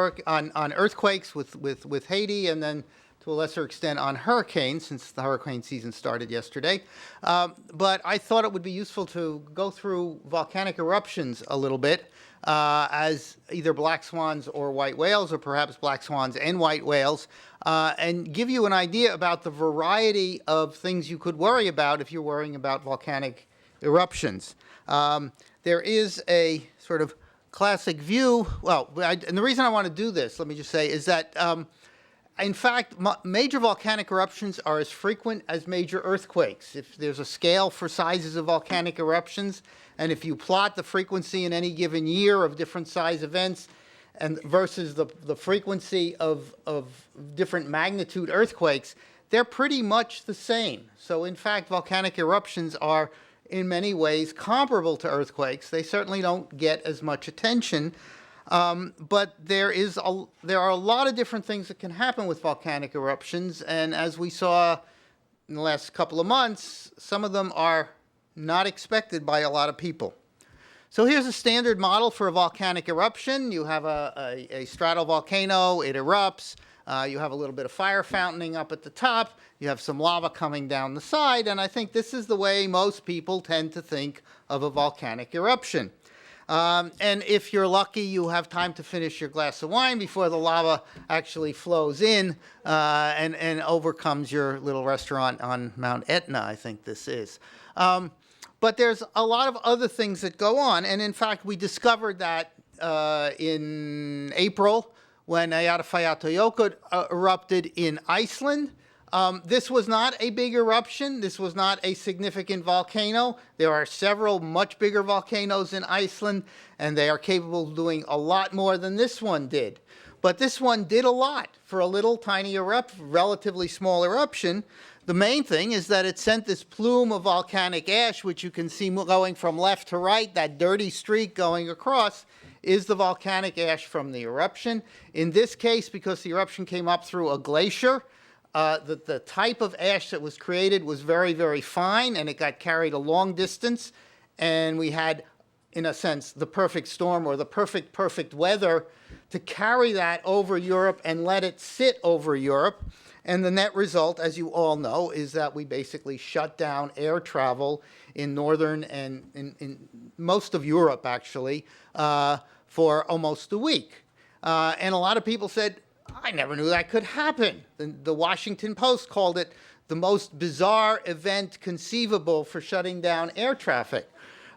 Speaker 1: earthquakes with Haiti, and then to a lesser extent on hurricanes, since the hurricane season started yesterday. But I thought it would be useful to go through volcanic eruptions a little bit as either black swans or white whales, or perhaps black swans and white whales, and give you an idea about the variety of things you could worry about if you're worrying about volcanic eruptions. There is a sort of classic view, and the reason I want to do this, let me just say, is that in fact, major volcanic eruptions are as frequent as major earthquakes. If there's a scale for sizes of volcanic eruptions, and if you plot the frequency in any given year of different size events and versus the frequency of different magnitude earthquakes, they're pretty much the same. So in fact, volcanic eruptions are in many ways comparable to earthquakes. They certainly don't get as much attention. But there are a lot of different things that can happen with volcanic eruptions, and as we saw in the last couple of months, some of them are not expected by a lot of people. So here's a standard model for a volcanic eruption. You have a stratovolcano, it erupts, you have a little bit of fire fountaining up at the top, you have some lava coming down the side, and I think this is the way most people tend to think of a volcanic eruption. And if you're lucky, you have time to finish your glass of wine before the lava actually flows in and overcomes your little restaurant on Mount Etna, I think this is. But there's a lot of other things that go on. And in fact, we discovered that in April when Eyjafjallajökull erupted in Iceland. This was not a big eruption. This was not a significant volcano. There are several much bigger volcanoes in Iceland, and they are capable of doing a lot more than this one did. But this one did a lot for a little tiny relatively small eruption. The main thing is that it sent this plume of volcanic ash, which you can see going from left to right, that dirty streak going across, is the volcanic ash from the eruption. In this case, because the eruption came up through a glacier, the type of ash that was created was very, very fine, and it got carried a long distance. And we had, in a sense, the perfect storm or the perfect weather to carry that over Europe and let it sit over Europe. And the net result, as you all know, is that we basically shut down air travel in northern and in most of Europe, actually, for almost a week. And a lot of people said, I never knew that could happen. The Washington Post called it the most bizarre event conceivable for shutting down air traffic.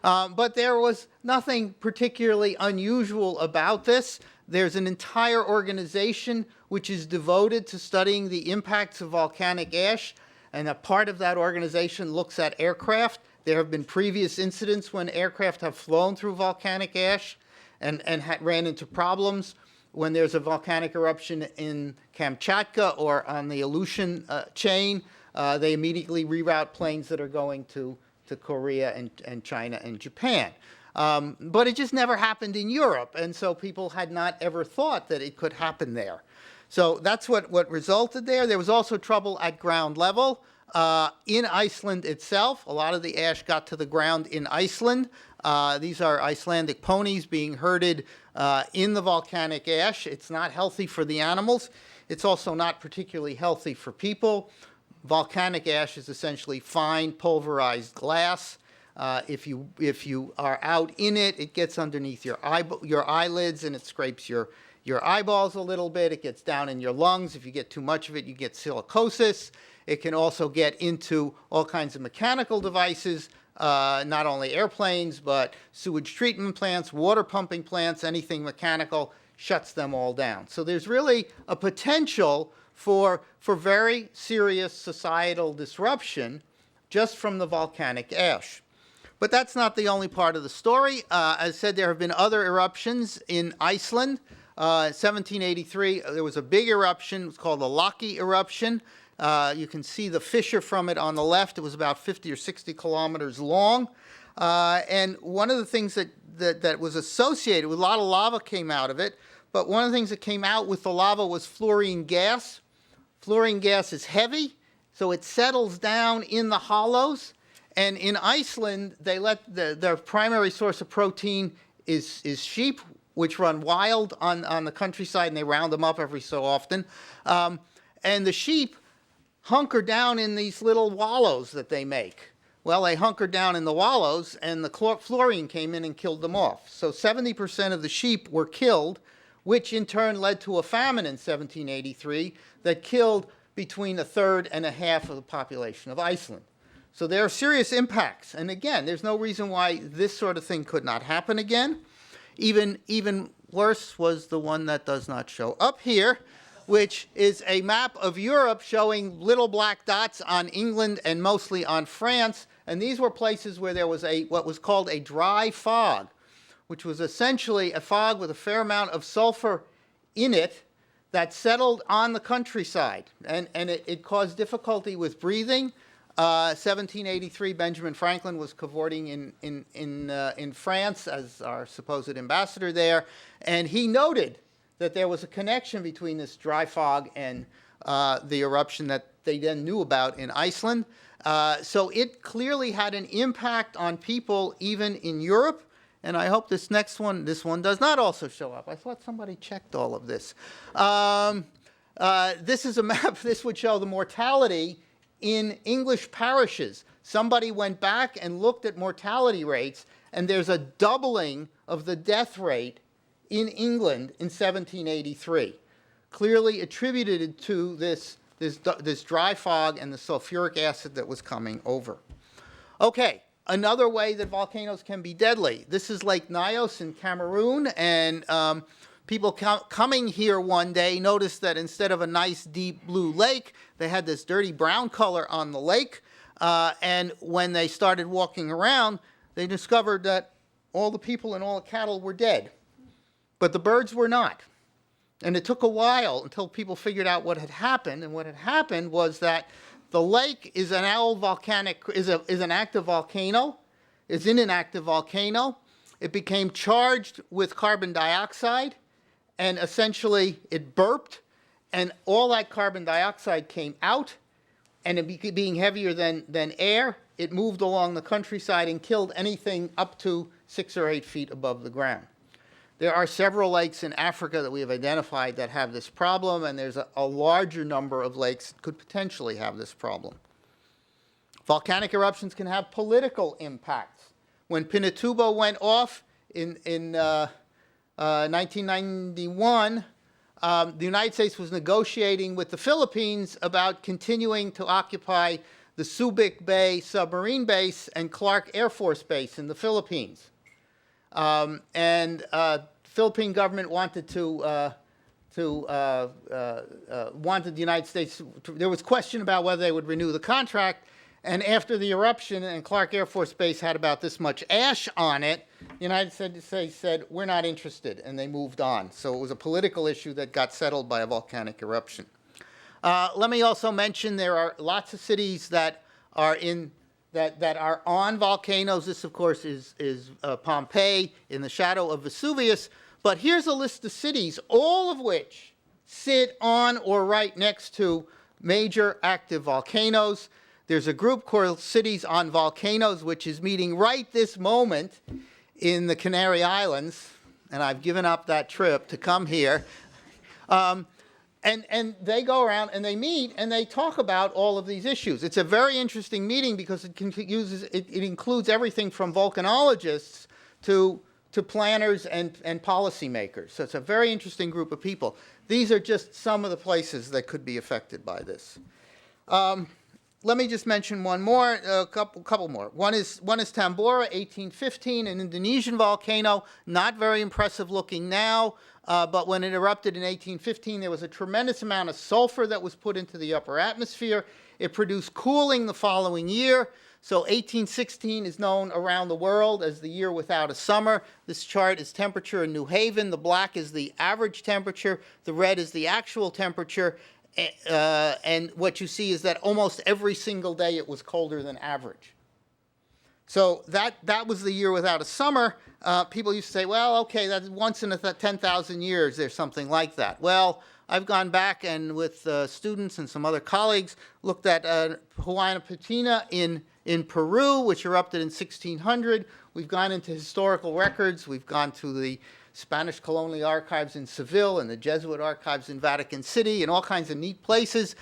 Speaker 1: But there was nothing particularly unusual about this. There's an entire organization which is devoted to studying the impacts of volcanic ash, and a part of that organization looks at aircraft. There have been previous incidents when aircraft have flown through volcanic ash and ran into problems. When there's a volcanic eruption in Kamchatka or on the Aleutian chain, they immediately reroute planes that are going to Korea and China and Japan. But it just never happened in Europe, and so people had not ever thought that it could happen there. So that's what resulted there. There was also trouble at ground level. In Iceland itself, a lot of the ash got to the ground in Iceland. These are Icelandic ponies being herded in the volcanic ash. It's not healthy for the animals. It's also not particularly healthy for people. Volcanic ash is essentially fine pulverized glass. If you are out in it, it gets underneath your eyelids and it scrapes your eyeballs a little bit. It gets down in your lungs. If you get too much of it, you get silicosis. It can also get into all kinds of mechanical devices, not only airplanes, but sewage treatment plants, water pumping plants, anything mechanical shuts them all down. So there's really a potential for very serious societal disruption just from the volcanic ash. But that's not the only part of the story. As I said, there have been other eruptions in Iceland. 1783, there was a big eruption. It was called the Laki eruption. You can see the fissure from it on the left. It was about 50 or 60 kilometers long. And one of the things that was associated with, a lot of lava came out of it, but one of the things that came out with the lava was fluorine gas. Fluorine gas is heavy, so it settles down in the hollows. And in Iceland, they let their primary source of protein is sheep, which run wild on the countryside, and they round them up every so often. And the sheep hunker down in these little wallows that they make. Well, they hunkered down in the wallows, and the fluorine came in and killed them off. So 70% of the sheep were killed, which in turn led to a famine in 1783 that killed between a third and a half of the population of Iceland. So there are serious impacts. And again, there's no reason why this sort of thing could not happen again. Even worse was the one that does not show up here, which is a map of Europe showing little black dots on England and mostly on France. And these were places where there was what was called a dry fog, which was essentially a fog with a fair amount of sulfur in it that settled on the countryside. And it caused difficulty with breathing. 1783, Benjamin Franklin was cavorting in France as our supposed ambassador there, and he noted that there was a connection between this dry fog and the eruption that they then knew about in Iceland. So it clearly had an impact on people even in Europe, and I hope this one does not also show up. I thought somebody checked all of this. This is a map. This would show the mortality in English parishes. Somebody went back and looked at mortality rates, and there's a doubling of the death rate in England in 1783, clearly attributed to this dry fog and the sulfuric acid that was coming over. Okay, another way that volcanoes can be deadly. This is Lake Nyos in Cameroon, and people coming here one day noticed that instead of a nice deep blue lake, they had this dirty brown color on the lake, and when they started walking around, they discovered that all the people and all the cattle were dead, but the birds were not. And it took a while until people figured out what had happened, and what had happened was that the lake is an active volcano, is in an active volcano. It became charged with carbon dioxide, and essentially it burped, and all that carbon dioxide came out, and it being heavier than air, it moved along the countryside and killed anything up to 6 or 8 feet above the ground. There are several lakes in Africa that we have identified that have this problem, and there's a larger number of lakes that could potentially have this problem. Volcanic eruptions can have political impacts. When Pinatubo went off in 1991, the United States was negotiating with the Philippines about continuing to occupy the Subic Bay submarine base and Clark Air Force Base in the Philippines. Philippine government wanted wanted the United States. There was question about whether they would renew the contract, and after the eruption and Clark Air Force Base had about this much ash on it, the United States said, we're not interested, and they moved on. So it was a political issue that got settled by a volcanic eruption. Let me also mention there are lots of cities that are on volcanoes. This, of course, is Pompeii in the shadow of Vesuvius. But here's a list of cities, all of which sit on or right next to major active volcanoes. There's a group called Cities on Volcanoes, which is meeting right this moment in the Canary Islands. And I've given up that trip to come here. And they go around and they meet and they talk about all of these issues. It's a very interesting meeting because it includes everything from volcanologists to planners and policymakers. So it's a very interesting group of people. These are just some of the places that could be affected by this. Let me just mention one more, a couple more. One is Tambora, 1815, an Indonesian volcano, not very impressive looking now, but when it erupted in 1815, there was a tremendous amount of sulfur that was put into the upper atmosphere. It produced cooling the following year. So 1816 is known around the world as the year without a summer. This chart is temperature in New Haven. The black is the average temperature. The red is the actual temperature. And what you see is that almost every single day it was colder than average. So that was the year without a summer. People used to say, well, okay, that's once in 10,000 years there's something like that. Well, I've gone back and with students and some other colleagues looked at Huayna Patina in Peru, which erupted in 1600. We've gone into historical records. We've gone to the Spanish colonial archives in Seville and the Jesuit archives in Vatican City and all kinds of neat places.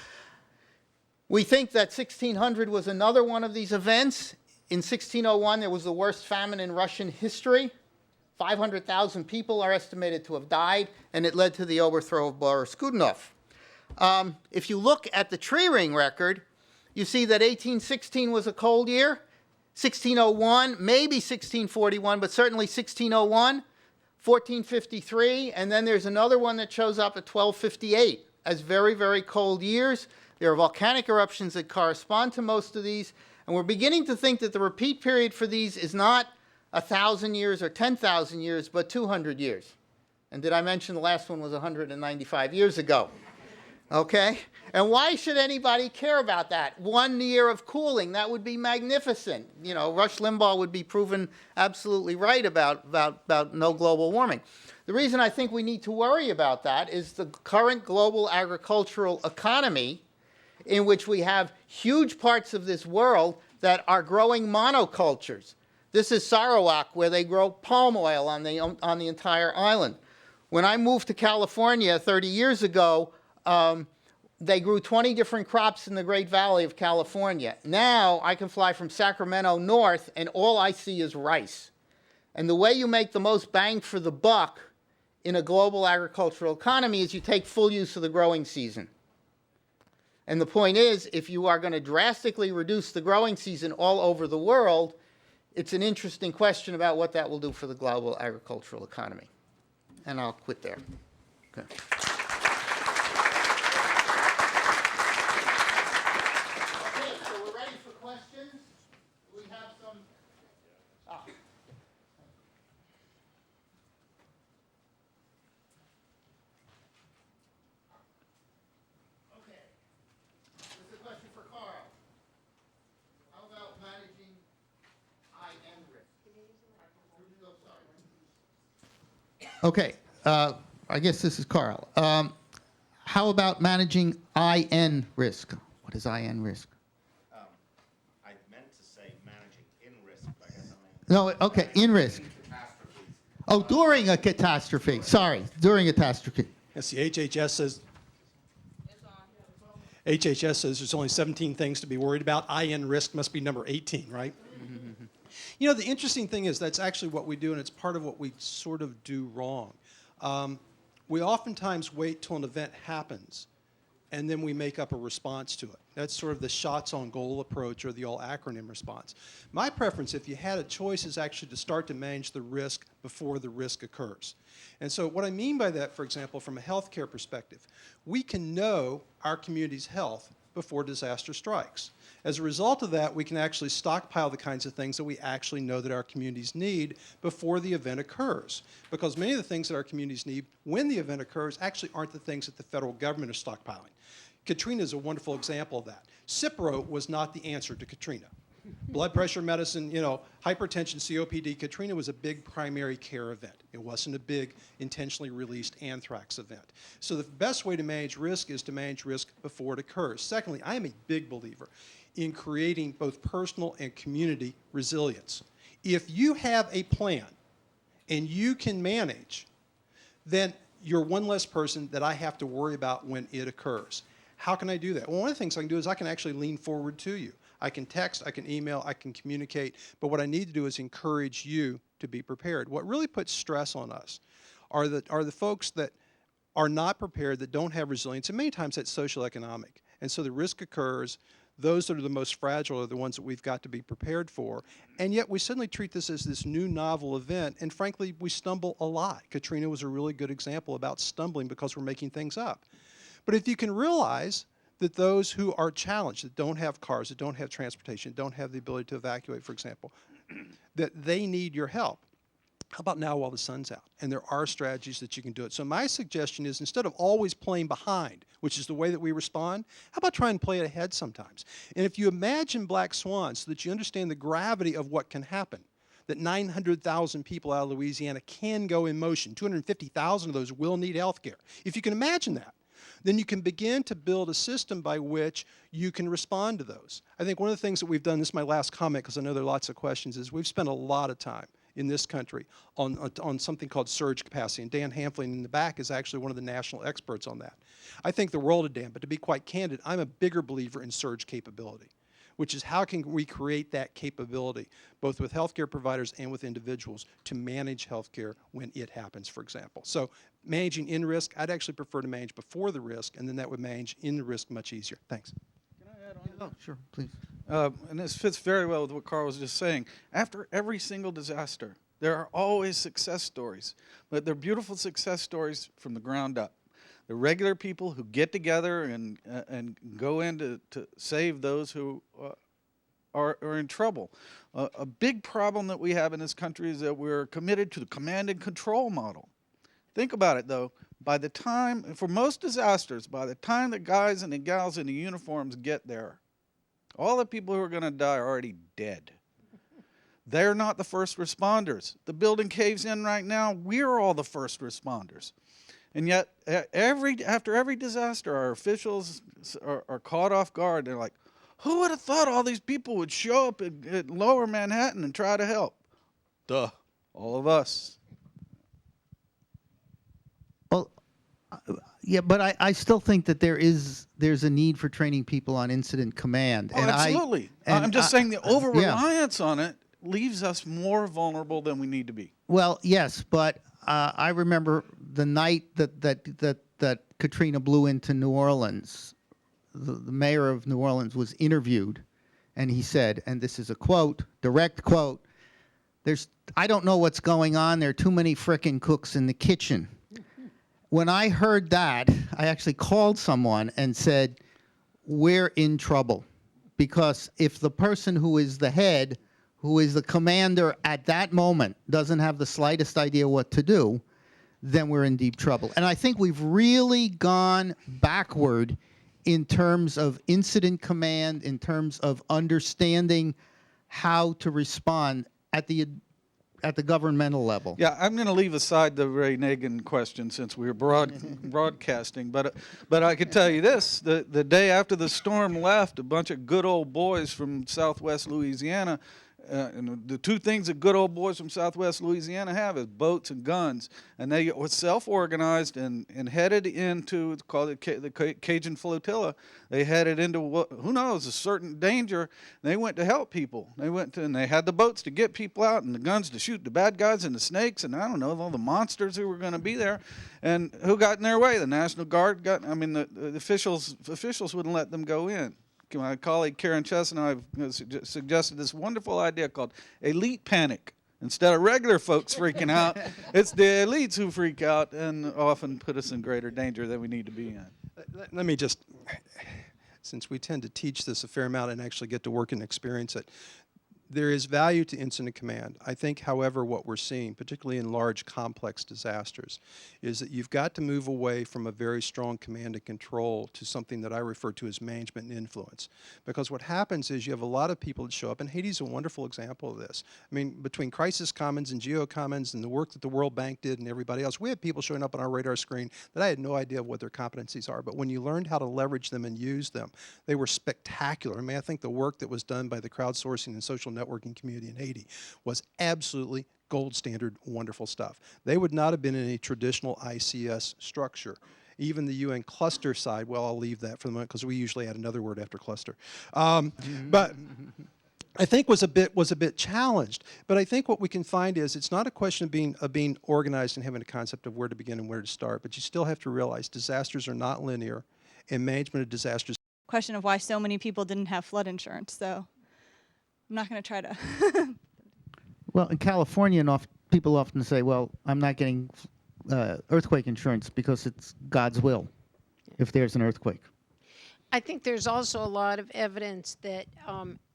Speaker 1: We think that 1600 was another one of these events. In 1601, there was the worst famine in Russian history. 500,000 people are estimated to have died, and it led to the overthrow of Boris Godunov. If you look at the tree ring record, you see that 1816 was a cold year, 1601, maybe 1641, but certainly 1601, 1453, and then there's another one that shows up at 1258 as very, very cold years. There are volcanic eruptions that correspond to most of these, and we're beginning to think that the repeat period for these is not 1,000 years or 10,000 years, but 200 years. And did I mention the last one was 195 years ago? Okay? And why should anybody care about that? 1 year of cooling, that would be magnificent. You know, Rush Limbaugh would be proven absolutely right about no global warming. The reason I think we need to worry about that is the current global agricultural economy in which we have huge parts of this world that are growing monocultures. This is Sarawak, where they grow palm oil on the entire island. When I moved to California 30 years ago, they grew 20 different crops in the Great Valley of California. Now I can fly from Sacramento north, and all I see is rice. And the way you make the most bang for the buck in a global agricultural economy is you take full use of the growing season. And the point is, if you are going to drastically reduce the growing season all over the world, it's an interesting question about what that will do for the global agricultural economy. And I'll quit there. Okay. Okay, so we're ready for questions. We have some. Okay. This is a question for Carl. How about managing IM risk? Okay, I guess this is Carl. How about managing IN risk? What is IN risk?
Speaker 7: I meant to say managing in risk, but I guess I meant.
Speaker 1: No, okay, in risk.
Speaker 7: Catastrophes.
Speaker 1: Oh, during a catastrophe. Sorry, during a catastrophe.
Speaker 4: Yes, the HHS says there's only 17 things to be worried about. IN risk must be number 18, right? You know, the interesting thing is that's actually what we do, and it's part of what we sort of do wrong. We oftentimes wait till an event happens, and then we make up a response to it. That's sort of the shots on goal approach or the all acronym response. My preference, if you had a choice, is actually to start to manage the risk before the risk occurs. And so what I mean by that, for example, from a healthcare perspective, we can know our community's health before disaster strikes. As a result of that, we can actually stockpile the kinds of things that we actually know that our communities need before the event occurs. Because many of the things that our communities need when the event occurs actually aren't the things that the federal government is stockpiling. Katrina is a wonderful example of that. Cipro was not the answer to Katrina. Blood pressure medicine, you know, hypertension, COPD, Katrina was a big primary care event. It wasn't a big intentionally released anthrax event. So the best way to manage risk is to manage risk before it occurs. Secondly, I am a big believer in creating both personal and community resilience. If you have a plan and you can manage, then you're one less person that I have to worry about when it occurs. How can I do that? Well, one of the things I can do is I can actually lean forward to you. I can text, I can email, I can communicate, but what I need to do is encourage you to be prepared. What really puts stress on us are the folks that are not prepared, that don't have resilience, and many times that's social economic. And so the risk occurs. Those that are the most fragile are the ones that we've got to be prepared for. And yet we suddenly treat this as this new novel event, and frankly, we stumble a lot. Katrina was a really good example about stumbling because we're making things up. But if you can realize that those who are challenged, that don't have cars, that don't have transportation, don't have the ability to evacuate, for example, that they need your help. How about now while the sun's out? And there are strategies that you can do it. So my suggestion is, instead of always playing behind, which is the way that we respond, how about try and play it ahead sometimes? And if you imagine black swans so that you understand the gravity of what can happen, that 900,000 people out of Louisiana can go in motion, 250,000 of those will need health care. If you can imagine that, then you can begin to build a system by which you can respond to those. I think one of the things that we've done, this is my last comment because I know there are lots of questions, is we've spent a lot of time in this country on something called surge capacity. And Dan Hamfling in the back is actually one of the national experts on that. I think the world of Dan, but to be quite candid, I'm a bigger believer in surge capability, which is how can we create that capability, both with healthcare providers and with individuals, to manage healthcare when it happens, for example. So managing in risk, I'd actually prefer to manage before the risk, and then that would manage in the risk much easier. Thanks.
Speaker 5: Can I add on?
Speaker 1: Oh, sure, please.
Speaker 5: And this fits very well with what Carl was just saying. After every single disaster, there are always success stories, but they're beautiful success stories from the ground up. The regular people who get together and go in to save those who are in trouble. A big problem that we have in this country is that we're committed to the command and control model. Think about it, though. By the time, for most disasters, by the time the guys and the gals in the uniforms get there, all the people who are going to die are already dead. They're not the first responders. The building caves in right now, we're all the first responders. And yet, after every disaster, our officials are caught off guard. They're like, who would have thought all these people would show up at Lower Manhattan and try to help? Duh, all of us.
Speaker 1: Well, yeah, but I still think that there's a need for training people on incident command.
Speaker 5: Oh, absolutely. I'm just saying the over-reliance on it leaves us more vulnerable than we need to be.
Speaker 1: Well, yes, but I remember the night that Katrina blew into New Orleans. The mayor of New Orleans was interviewed, and he said, and this is a quote, direct quote, I don't know what's going on. There are too many frickin' cooks in the kitchen. When I heard that, I actually called someone and said, we're in trouble. Because if the person who is the head, who is the commander at that moment, doesn't have the slightest idea what to do, then we're in deep trouble. And I think we've really gone backward in terms of incident command, in terms of understanding how to respond at the governmental level.
Speaker 5: Yeah, I'm going to leave aside the Ray Nagin question since we were broadcasting, but I could tell you this: the day after the storm left, a bunch of good old boys from Southwest Louisiana. And the two things that good old boys from Southwest Louisiana have is boats and guns. And they were self-organized and headed into, it's called the Cajun Flotilla. They headed into, who knows, a certain danger. They went to help people. And they had the boats to get people out and the guns to shoot the bad guys and the snakes and I don't know, all the monsters who were going to be there. And who got in their way? The National Guard the officials wouldn't let them go in. My colleague Karen Chess and I have suggested this wonderful idea called elite panic. Instead of regular folks freaking out, it's the elites who freak out and often put us in greater danger than we need to be in.
Speaker 4: Let me just, since we tend to teach this a fair amount and actually get to work and experience it, there is value to incident command. I think, however, what we're seeing, particularly in large, complex disasters, is that you've got to move away from a very strong command and control to something that I refer to as management and influence. Because what happens is you have a lot of people that show up, and Haiti's a wonderful example of this. I mean, between Crisis Commons and GeoCommons and the work that the World Bank did and everybody else, we had people showing up on our radar screen that I had no idea what their competencies are. But when you learned how to leverage them and use them, they were spectacular. I mean, I think the work that was done by the crowdsourcing and social networking community in Haiti was absolutely gold standard, wonderful stuff. They would not have been in a traditional ICS structure. Even the UN cluster side, well, I'll leave that for the moment because we usually add another word after cluster. But I think was a bit challenged. But I think what we can find is it's not a question of being organized and having a concept of where to begin and where to start, but you still have to realize disasters are not linear, and management of disasters.
Speaker 6: Question of why so many people didn't have flood insurance, so I'm not going to try to.
Speaker 1: Well, in California, people often say, well, I'm not getting earthquake insurance because it's God's will if there's an earthquake.
Speaker 2: I think there's also a lot of evidence that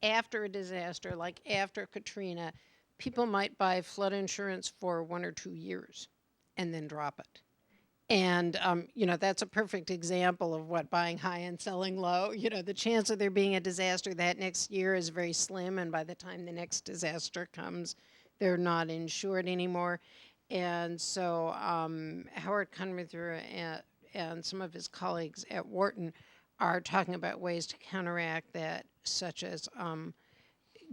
Speaker 2: after a disaster, like after Katrina, people might buy flood insurance for 1 or 2 years and then drop it. And, that's a perfect example of what buying high and selling low. The chance of there being a disaster that next year is very slim, and by the time the next disaster comes, they're not insured anymore. And so Howard Kunrather and some of his colleagues at Wharton are talking about ways to counteract that, such as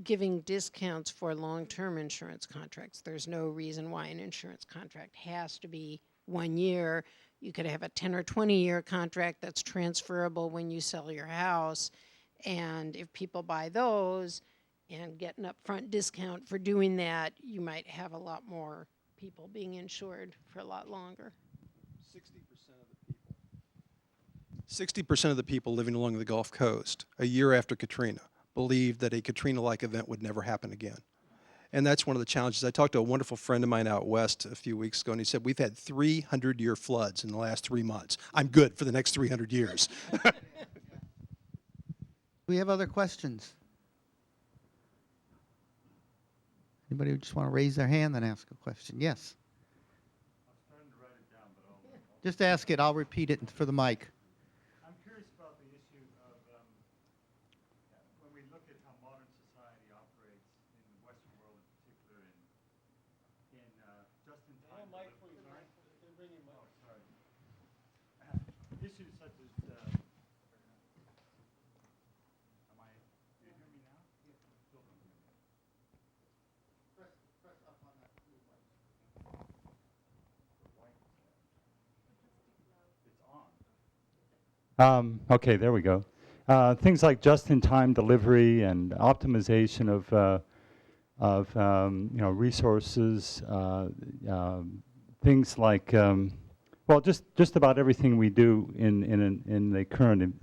Speaker 2: giving discounts for long-term insurance contracts. There's no reason why an insurance contract has to be 1 year. You could have a 10 or 20-year contract that's transferable when you sell your house. And if people buy those and get an upfront discount for doing that, you might have a lot more people being insured for a lot longer.
Speaker 4: 60% of the people living along the Gulf Coast a year after Katrina believed that a Katrina-like event would never happen again. And that's one of the challenges. I talked to a wonderful friend of mine out west a few weeks ago, and he said, we've had 300-year floods in the last 3 months. I'm good for the next 300 years.
Speaker 1: We have other questions? Anybody who just want to raise their hand and ask a question? Yes.
Speaker 8: I'm starting to write it down, but
Speaker 1: Just ask it. I'll repeat it for the mic.
Speaker 8: I'm curious about the issue of when we look at how modern society operates in the Western world, in particular in just-in-time delivery. Oh, sorry. Issues such as do you hear me now? Still don't hear me.
Speaker 1: Press up on that blue button.
Speaker 8: It's on. Okay, there we go. Things like just-in-time delivery and optimization of of resources, things like well, just about everything we do in the current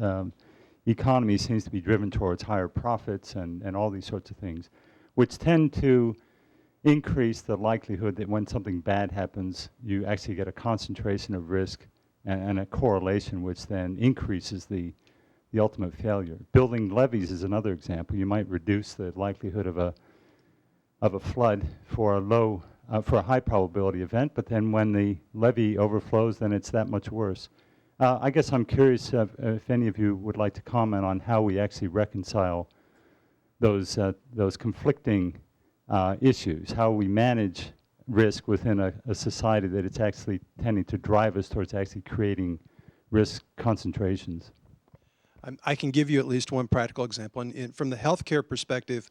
Speaker 8: economy seems to be driven towards higher profits and all these sorts of things, which tend to increase the likelihood that when something bad happens, you actually get a concentration of risk and a correlation which then increases the ultimate failure. Building levees is another example. You might reduce the likelihood of a flood for a high probability event, but then when the levee overflows, then it's that much worse. I guess I'm curious if any of you would like to comment on how we actually reconcile those conflicting issues, how we manage risk within a society that it's actually tending to drive us towards actually creating risk concentrations.
Speaker 4: I can give you at least one practical example. And from the healthcare perspective,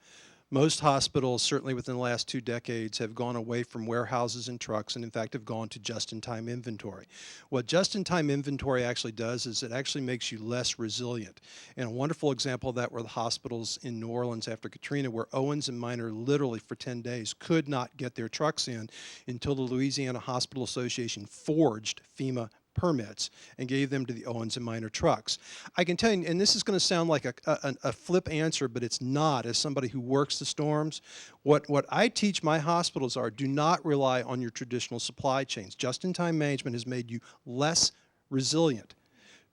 Speaker 4: most hospitals, certainly within the last 2 decades, have gone away from warehouses and trucks and, in fact, have gone to just-in-time inventory. What just-in-time inventory actually does is it actually makes you less resilient. And a wonderful example of that were the hospitals in New Orleans after Katrina, where Owens and Minor literally for 10 days could not get their trucks in until the Louisiana Hospital Association forged FEMA permits and gave them to the Owens and Minor trucks. I can tell you, and this is going to sound like a flip answer, but it's not. As somebody who works the storms, what I teach my hospitals are, do not rely on your traditional supply chains. Just-in-time management has made you less resilient.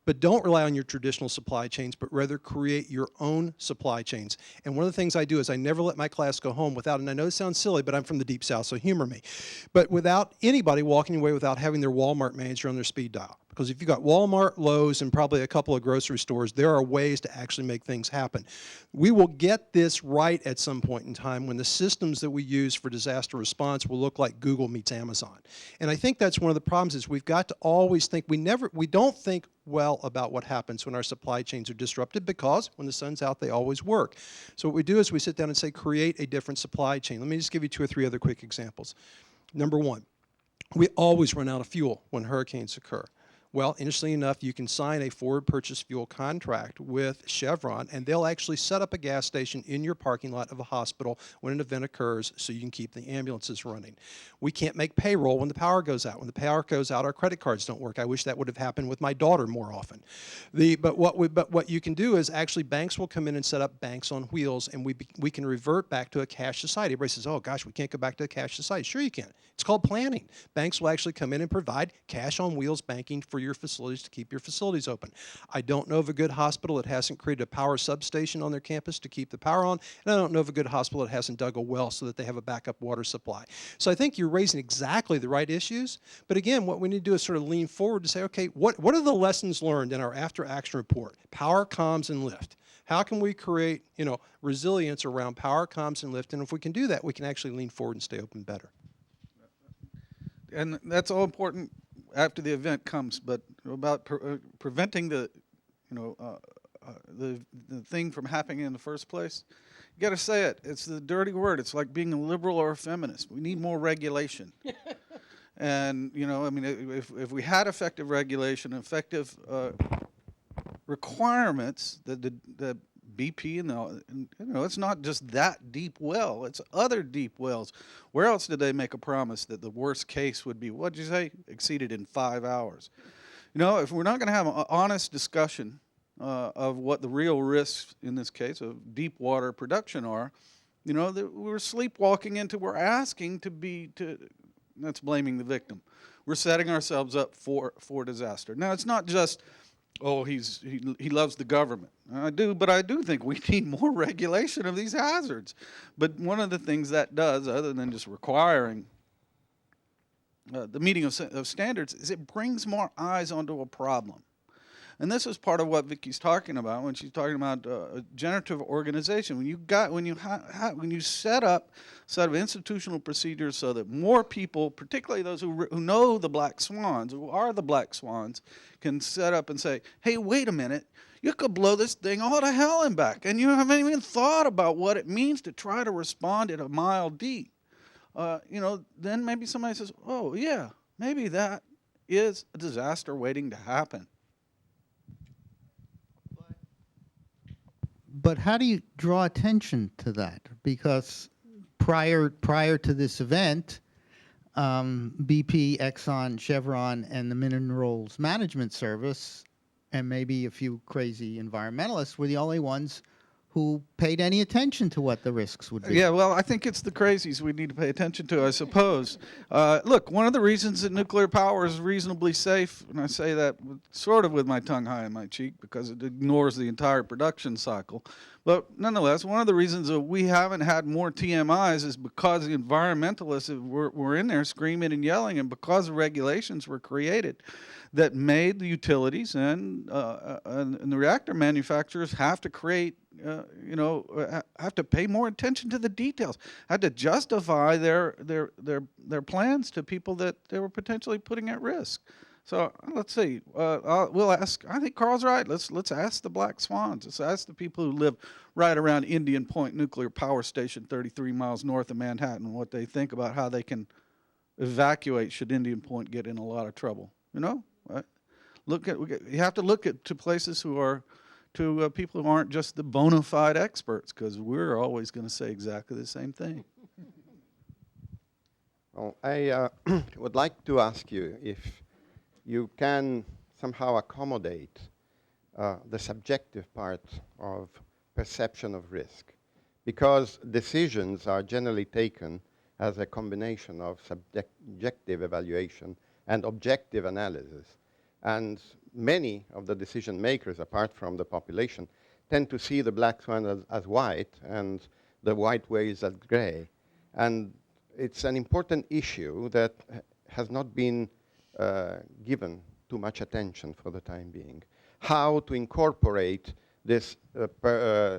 Speaker 4: But don't rely on your traditional supply chains, but rather create your own supply chains. And one of the things I do is I never let my class go home without, and I know it sounds silly, but I'm from the Deep South, so humor me, but without anybody walking away without having their Walmart manager on their speed dial. Because if you've got Walmart, Lowe's, and probably a couple of grocery stores, there are ways to actually make things happen. We will get this right at some point in time when the systems that we use for disaster response will look like Google meets Amazon. And I think that's one of the problems is we've got to always think, we don't think well about what happens when our supply chains are disrupted, because when the sun's out, they always work. So what we do is we sit down and say, create a different supply chain. Let me just give you 2 or 3 other quick examples. Number one, we always run out of fuel when hurricanes occur. Well, interestingly enough, you can sign a forward purchase fuel contract with Chevron, and they'll actually set up a gas station in your parking lot of a hospital when an event occurs so you can keep the ambulances running. We can't make payroll when the power goes out. When the power goes out, our credit cards don't work. I wish that would have happened with my daughter more often. But what you can do is actually banks will come in and set up banks on wheels, and we can revert back to a cash society. Everybody says, oh gosh, we can't go back to a cash society. Sure you can. It's called planning. Banks will actually come in and provide cash on wheels banking for your facilities to keep your facilities open. I don't know of a good hospital that hasn't created a power substation on their campus to keep the power on, and I don't know of a good hospital that hasn't dug a well so that they have a backup water supply. So I think you're raising exactly the right issues, but again, what we need to do is sort of lean forward to say, okay, what are the lessons learned in our after-action report? Power, comms, and lift. How can we create, resilience around power, comms, and lift? And if we can do that, we can actually lean forward and stay open better.
Speaker 5: And that's all important after the event comes, but about preventing the thing from happening in the first place, you got to say it. It's the dirty word. It's like being a liberal or a feminist. We need more regulation. And if we had effective regulation, effective requirements that the BP and it's not just that deep well, it's other deep wells. Where else did they make a promise that the worst case would be, what'd you say, exceeded in 5 hours? If we're not going to have an honest discussion of what the real risks in this case of deep water production are, that we're sleepwalking into, we're asking that's blaming the victim. We're setting ourselves up for disaster. Now, it's not just, oh, he loves the government. I do think we need more regulation of these hazards. But one of the things that does, other than just requiring the meeting of standards, is it brings more eyes onto a problem. And this is part of what Vicki's talking about when she's talking about a generative organization. When you set up a set of institutional procedures so that more people, particularly those who know the black swans, who are the black swans, can set up and say, hey, wait a minute, you could blow this thing all to hell and back, and you haven't even thought about what it means to try to respond at a mile deep. Then maybe somebody says, oh, yeah, maybe that is a disaster waiting to happen.
Speaker 1: But how do you draw attention to that? Because prior to this event, BP, Exxon, Chevron, and the Minerals Management Service, and maybe a few crazy environmentalists, were the only ones who paid any attention to what the risks would be.
Speaker 5: Yeah, well, I think it's the crazies we need to pay attention to, I suppose. Look, one of the reasons that nuclear power is reasonably safe, and I say that sort of with my tongue high in my cheek because it ignores the entire production cycle, but nonetheless, one of the reasons that we haven't had more TMIs is because the environmentalists were in there screaming and yelling, and because the regulations were created that made the utilities and the reactor manufacturers have to create have to pay more attention to the details, had to justify their plans to people that they were potentially putting at risk. So let's see. We'll ask. I think Carl's right. Let's ask the black swans. Let's ask the people who live right around Indian Point Nuclear Power Station, 33 miles north of Manhattan, what they think about how they can evacuate should Indian Point get in a lot of trouble. You know, right? You have to look to places who are. To people who aren't just the bona fide experts, because we're always going to say exactly the same thing.
Speaker 9: Well, I would like to ask you if you can somehow accommodate the subjective part of perception of risk, because decisions are generally taken as a combination of subjective evaluation and objective analysis. And many of the decision makers, apart from the population, tend to see the black swan as white and the white whales as gray. And it's an important issue that has not been given too much attention for the time being. How to incorporate this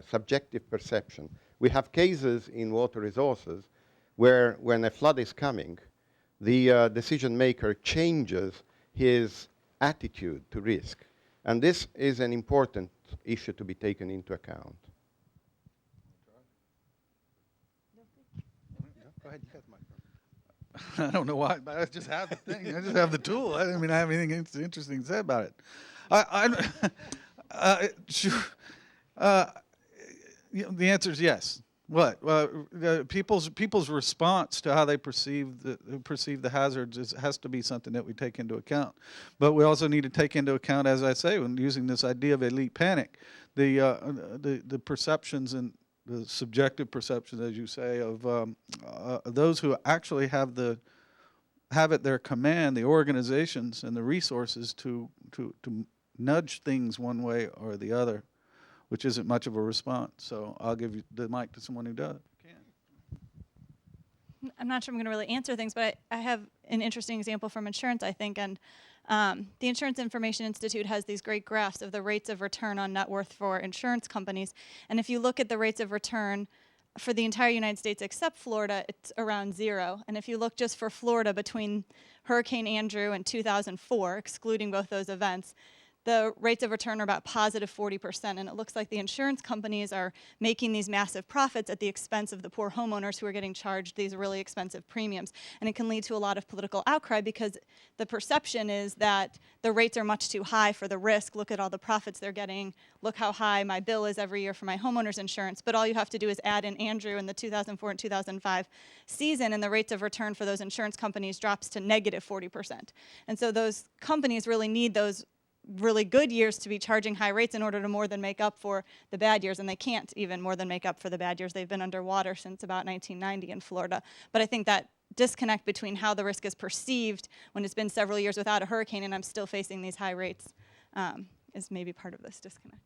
Speaker 9: subjective perception. We have cases in water resources where when a flood is coming, the decision maker changes his attitude to risk. And this is an important issue to be taken into account.
Speaker 5: Go ahead, you got the microphone. I don't know why, but I just have the thing. I just have the tool. I didn't have anything interesting to say about it. The answer is yes. What? People's response to how they perceive the hazards has to be something that we take into account. But we also need to take into account, as I say, when using this idea of elite panic, the perceptions and the subjective perceptions, as you say, of those who actually have at their command the organizations and the resources to nudge things one way or the other, which isn't much of a response. So I'll give you the mic to someone who does.
Speaker 6: I'm not sure I'm going to really answer things, but I have an interesting example from insurance, I think. And the Insurance Information Institute has these great graphs of the rates of return on net worth for insurance companies. And if you look at the rates of return for the entire United States except Florida, it's around 0. And if you look just for Florida between Hurricane Andrew and 2004, excluding both those events, the rates of return are about positive 40%, and it looks like the insurance companies are making these massive profits at the expense of the poor homeowners who are getting charged these really expensive premiums. And it can lead to a lot of political outcry because the perception is that the rates are much too high for the risk. Look at all the profits they're getting. Look how high my bill is every year for my homeowner's insurance. But all you have to do is add in Andrew in the 2004 and 2005 season, and the rates of return for those insurance companies drops to negative 40%. And so those companies really need those really good years to be charging high rates in order to more than make up for the bad years, and they can't even more than make up for the bad years. They've been underwater since about 1990 in Florida. But I think that disconnect between how the risk is perceived when it's been several years without a hurricane and I'm still facing these high rates is maybe part of this disconnect.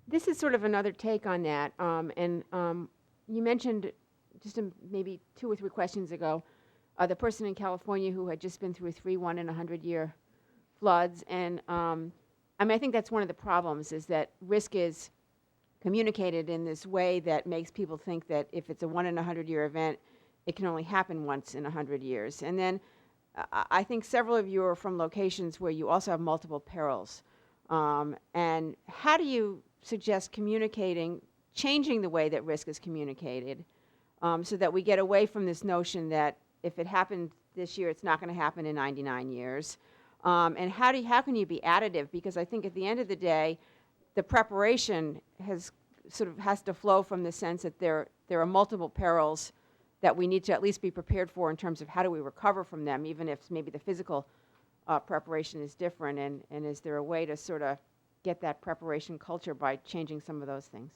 Speaker 10: This is sort of another take on that, you mentioned just maybe 2 or 3 questions ago the person in California who had just been through 3 1-in-100-year floods. And I think that's one of the problems, is that risk is communicated in this way that makes people think that if it's a 1-in-100-year event, it can only happen once in 100 years. And then I think several of you are from locations where you also have multiple perils. And how do you suggest changing the way that risk is communicated so that we get away from this notion that if it happened this year, it's not going to happen in 99 years. And how can you be additive? Because I think at the end of the day, the preparation has sort of has to flow from the sense that there are multiple perils that we need to at least be prepared for in terms of how do we recover from them, even if maybe the physical preparation is different, and is there a way to sort of get that preparation culture by changing some of those things?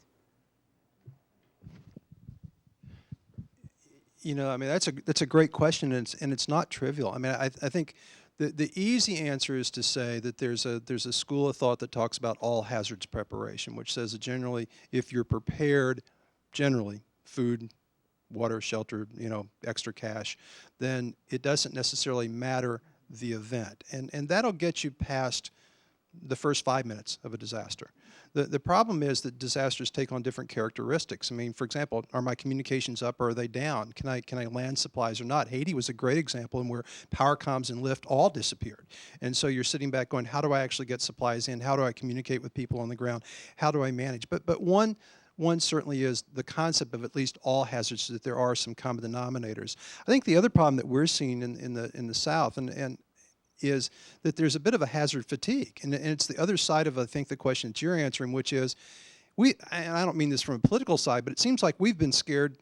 Speaker 4: You know, I mean, that's a great question, and it's not trivial. I mean, I think the easy answer is to say that there's a school of thought that talks about all hazards preparation, which says that generally, if you're prepared, generally, food, water, shelter, you know, extra cash, then it doesn't necessarily matter the event. And that'll get you past the first 5 minutes of a disaster. The problem is that disasters take on different characteristics. I mean, for example, are my communications up or are they down? Can I land supplies or not? Haiti was a great example in where power comms and lift all disappeared. And so you're sitting back going, how do I actually get supplies in? How do I communicate with people on the ground? How do I manage? But one certainly is the concept of at least all hazards, that there are some common denominators. I think the other problem that we're seeing in the South and is that there's a bit of a hazard fatigue. And it's the other side of, I think, the question that you're answering, which is, and I don't mean this from a political side, but it seems like we've been scared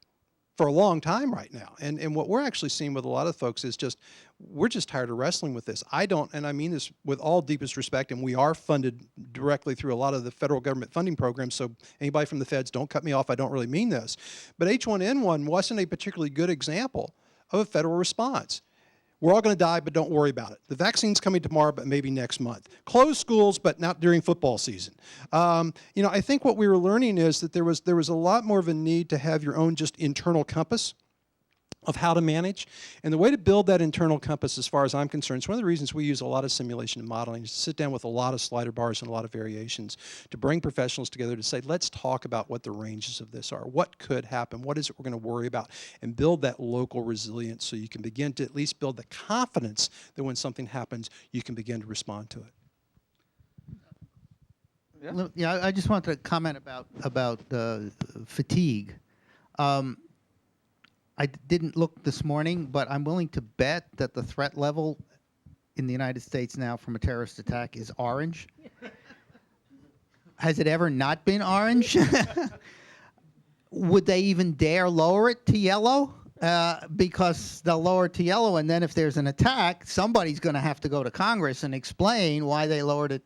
Speaker 4: for a long time right now. And what we're actually seeing with a lot of folks is just, we're just tired of wrestling with this. And I mean this with all deepest respect, and we are funded directly through a lot of the federal government funding programs, so anybody from the feds, don't cut me off, I don't really mean this. But H1N1 wasn't a particularly good example of a federal response. We're all going to die, but don't worry about it. The vaccine's coming tomorrow, but maybe next month. Close schools, but not during football season. You know, I think what we were learning is that there was a lot more of a need to have your own just internal compass of how to manage. And the way to build that internal compass, as far as I'm concerned, it's one of the reasons we use a lot of simulation and modeling, is to sit down with a lot of slider bars and a lot of variations, to bring professionals together to say, let's talk about what the ranges of this are. What could happen? What is it we're going to worry about? And build that local resilience so you can begin to at least build the confidence that when something happens, you can begin to respond to it.
Speaker 1: Yeah, I just wanted to comment about fatigue. I didn't look this morning, but I'm willing to bet that the threat level in the United States now from a terrorist attack is orange. Has it ever not been orange? Would they even dare lower it to yellow? Because they'll lower it to yellow, and then if there's an attack, somebody's going to have to go to Congress and explain why they lowered it.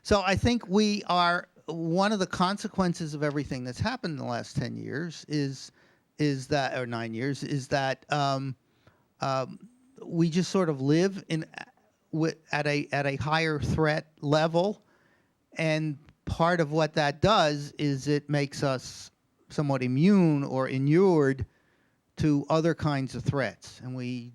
Speaker 1: So I think we are, one of the consequences of everything that's happened in the last 10 years is that, or 9 years, is that we just sort of live at a higher threat level, and part of what that does is it makes us somewhat immune or inured to other kinds of threats. And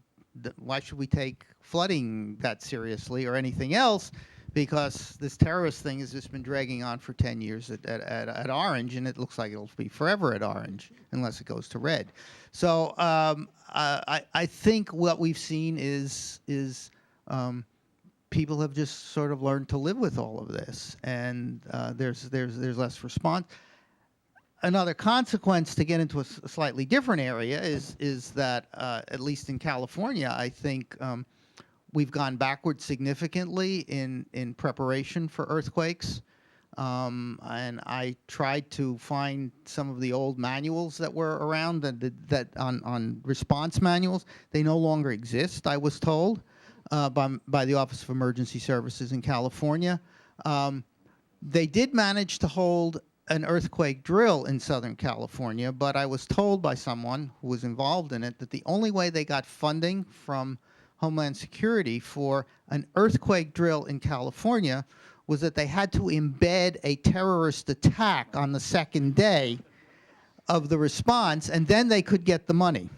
Speaker 1: why should we take flooding that seriously or anything else? Because this terrorist thing has just been dragging on for 10 years at orange, and it looks like it'll be forever at orange unless it goes to red. So I think what we've seen is people have just sort of learned to live with all of this, and there's less response. Another consequence, to get into a slightly different area, is that at least in California, I think we've gone backwards significantly in preparation for earthquakes. And I tried to find some of the old manuals that were around that on response manuals. They no longer exist, I was told, by the Office of Emergency Services in California. They did manage to hold an earthquake drill in Southern California, but I was told by someone who was involved in it that the only way they got funding from Homeland Security for an earthquake drill in California was that they had to embed a terrorist attack on the second day of the response, and then they could get the money.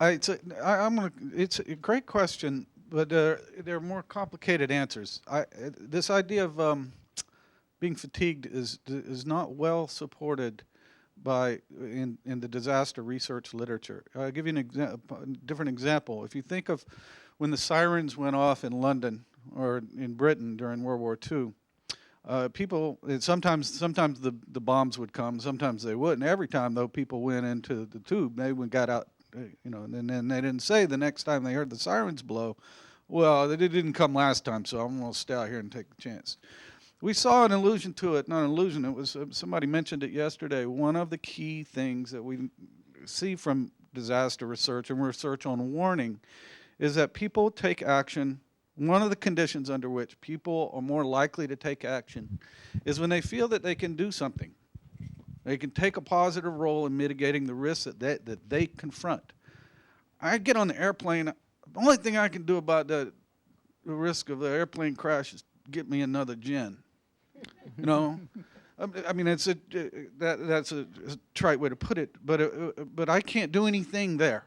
Speaker 5: It's a great question, but there are more complicated answers. This idea of being fatigued is not well supported in the disaster research literature. I'll give you a different example. If you think of when the sirens went off in London or in Britain during World War II, sometimes the bombs would come, sometimes they wouldn't. Every time, though, people went into the tube, they got out, and then they didn't say the next time they heard the sirens blow, well, they didn't come last time, so I'm going to stay out here and take the chance. We saw an allusion to it, not an illusion, it was, somebody mentioned it yesterday. One of the key things that we see from disaster research and research on warning is that people take action. One of the conditions under which people are more likely to take action is when they feel that they can do something. They can take a positive role in mitigating the risks that they confront. I get on the airplane, the only thing I can do about the risk of the airplane crash is get me another gin. You know, I mean, that's a trite way to put it, but I can't do anything there,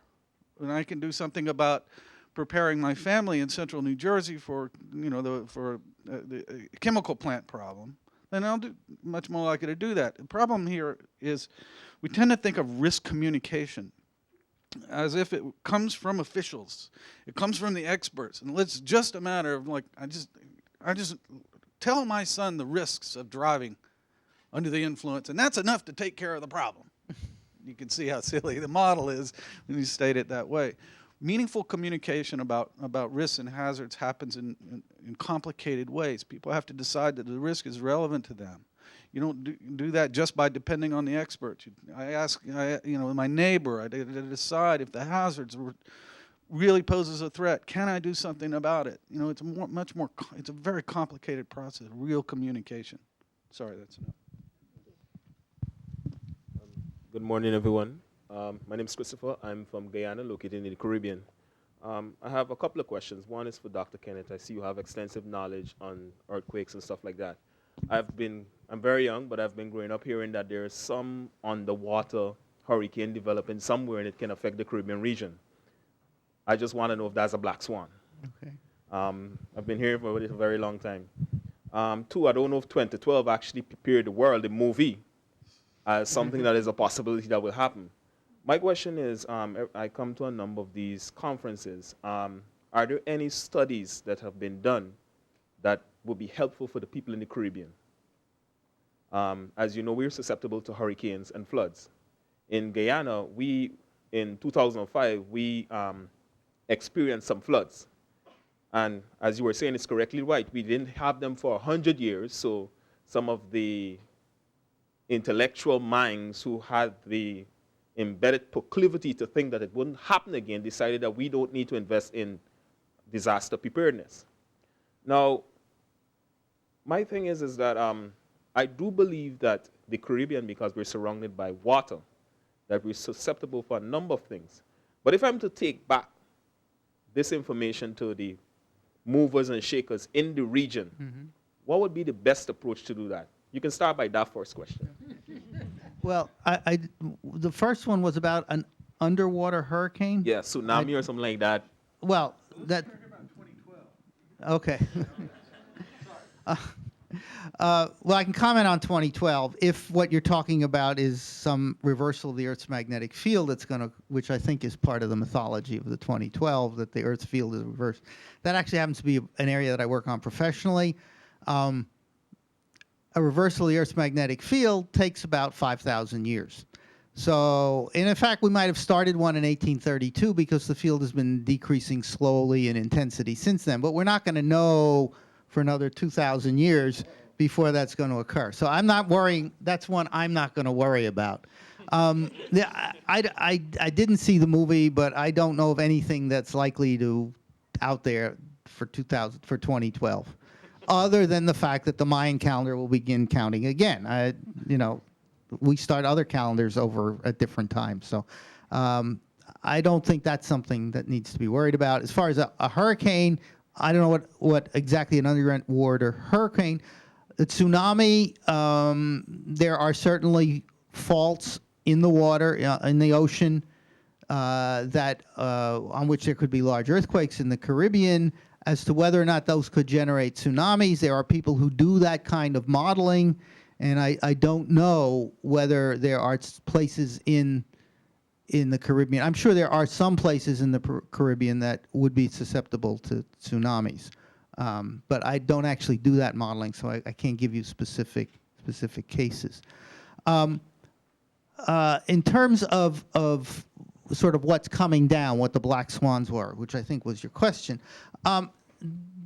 Speaker 5: and I can do something about preparing my family in central New Jersey for the chemical plant problem. Then I'll do much more likely to do that. The problem here is we tend to think of risk communication as if it comes from officials, it comes from the experts, and it's just a matter of like I just tell my son the risks of driving under the influence, and that's enough to take care of the problem. You can see how silly the model is when you state it that way. Meaningful communication about risks and hazards happens in complicated ways. People have to decide that the risk is relevant to them. You don't do that just by depending on the experts. I ask, my neighbor, I decide if the hazards really poses a threat. Can I do something about it? You know, it's it's a very complicated process, real communication. Sorry, that's enough.
Speaker 11: Good morning, everyone. My name is Christopher. I'm from Guyana, located in the Caribbean. I have a couple of questions. One is for Dr. Kenneth. I see you have extensive knowledge on earthquakes and stuff like that. I'm very young, but I've been growing up hearing that there is some underwater hurricane developing somewhere and it can affect the Caribbean region. I just want to know if that's a black swan.
Speaker 1: Okay.
Speaker 11: I've been hearing for a very long time. Two, I don't know if 2012 actually prepared the world, the movie, as something that is a possibility that will happen. My question is, I come to a number of these conferences. Are there any studies that have been done that would be helpful for the people in the Caribbean? As you know, we're susceptible to hurricanes and floods. In Guyana, in 2005, we experienced some floods. And as you were saying, it's correctly right. We didn't have them for 100 years, so some of the intellectual minds who had the embedded proclivity to think that it wouldn't happen again decided that we don't need to invest in disaster preparedness. Now, my thing is that I do believe that the Caribbean, because we're surrounded by water, that we're susceptible for a number of things. But if I'm to take back this information to the movers and shakers in the region, what would be the best approach to do that? You can start by that first question.
Speaker 1: Well, the first one was about an underwater hurricane?
Speaker 11: Yeah, tsunami or something like that.
Speaker 1: Well, that... Okay. Well, I can comment on 2012 if what you're talking about is some reversal of the Earth's magnetic field that's going to, which I think is part of the mythology of the 2012, that the Earth's field is reversed. That actually happens to be an area that I work on professionally. A reversal of the Earth's magnetic field takes about 5,000 years. So, and in fact, we might have started one in 1832 because the field has been decreasing slowly in intensity since then. But we're not going to know for another 2,000 years before that's going to occur. So I'm not worrying. That's one I'm not going to worry about. I didn't see the movie, but I don't know of anything that's likely to out there for 2012. Other than the fact that the Mayan calendar will begin counting again. We start other calendars over at different times. So I don't think that's something that needs to be worried about. As far as a hurricane, I don't know what exactly an underwater hurricane. The tsunami, there are certainly faults in the water, in the ocean, that on which there could be large earthquakes in the Caribbean. As to whether or not those could generate tsunamis, there are people who do that kind of modeling, and I don't know whether there are places in the Caribbean. I'm sure there are some places in the Caribbean that would be susceptible to tsunamis, but I don't actually do that modeling, so I can't give you specific cases. In terms of sort of what's coming down, what the black swans were, which I think was your question.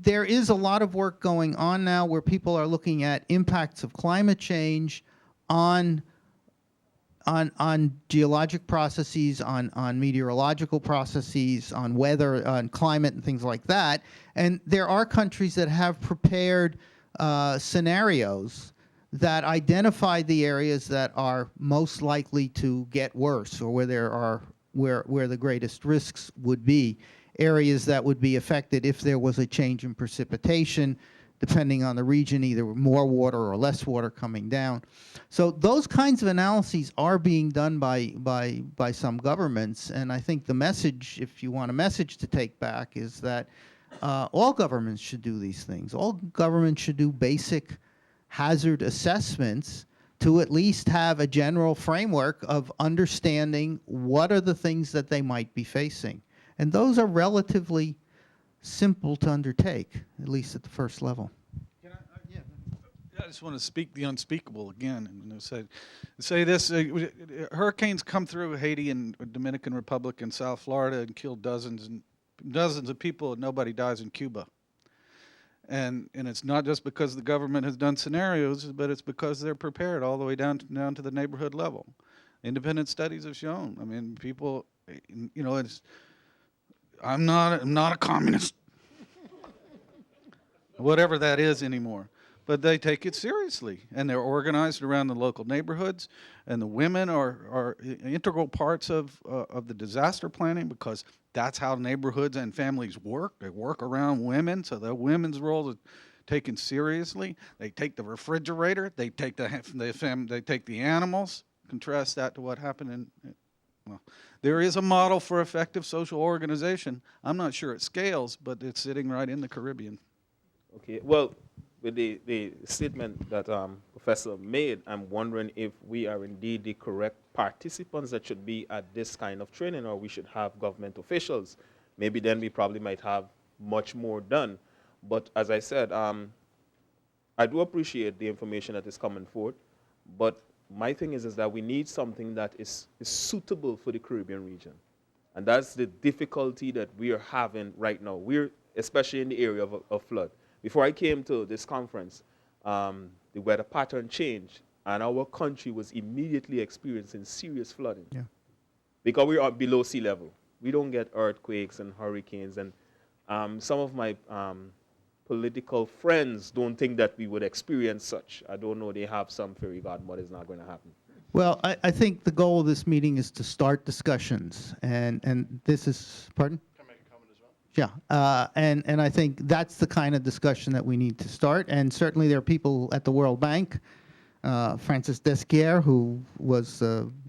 Speaker 1: there is a lot of work going on now where people are looking at impacts of climate change on geologic processes, on meteorological processes, on weather, on climate and things like that. And there are countries that have prepared scenarios that identify the areas that are most likely to get worse, or where there are where the greatest risks would be, areas that would be affected if there was a change in precipitation, depending on the region, either more water or less water coming down. So those kinds of analyses are being done by some governments, and I think the message, if you want a message to take back, is that all governments should do these things. All governments should do basic hazard assessments to at least have a general framework of understanding what are the things that they might be facing. And those are relatively simple to undertake, at least at the first level.
Speaker 5: I just want to speak the unspeakable again, and say this: hurricanes come through Haiti and Dominican Republic and South Florida and kill dozens and dozens of people, and nobody dies in Cuba. And it's not just because the government has done scenarios, but it's because they're prepared all the way down to the neighborhood level. Independent studies have shown. I mean, people, I'm not a communist, whatever that is anymore. But they take it seriously, and they're organized around the local neighborhoods, and the women are integral parts of the disaster planning, because that's how neighborhoods and families work. They work around women, so the women's role is taken seriously. They take the refrigerator, they take the animals. Contrast that to what happened well, there is a model for effective social organization. I'm not sure it scales, but it's sitting right in the Caribbean.
Speaker 11: Okay, well, with the statement that Professor made, I'm wondering if we are indeed the correct participants that should be at this kind of training, or we should have government officials. Maybe then we probably might have much more done. But as I said, I do appreciate the information that is coming forth, but my thing is that we need something that is suitable for the Caribbean region. And that's the difficulty that we are having right now. We're, especially in the area of flood. Before I came to this conference, the weather pattern changed, and our country was immediately experiencing serious flooding.
Speaker 1: Yeah.
Speaker 11: Because we are below sea level. We don't get earthquakes and hurricanes, and some of my political friends don't think that we would experience such. I don't know, they have some fairy godmother. It's not going to happen.
Speaker 1: Well, I think the goal of this meeting is to start discussions, and this is, pardon? Yeah, and I think that's the kind of discussion that we need to start. And certainly there are people at the World Bank, Francis Desquier, who was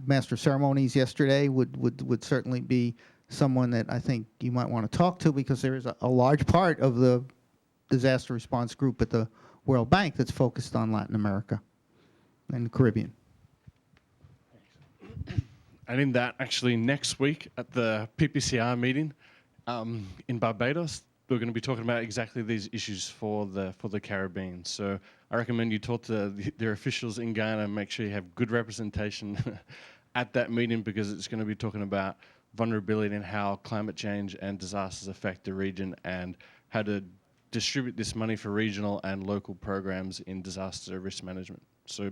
Speaker 1: Master of Ceremonies yesterday, would certainly be someone that I think you might want to talk to, because there is a large part of the disaster response group at the World Bank that's focused on Latin America and the Caribbean.
Speaker 12: And in that, actually, next week at the PPCR meeting, in Barbados, we're going to be talking about exactly these issues for the Caribbean. So I recommend you talk to their officials in Ghana and make sure you have good representation at that meeting, because it's going to be talking about vulnerability and how climate change and disasters affect the region, and how to distribute this money for regional and local programs in disaster risk management. So,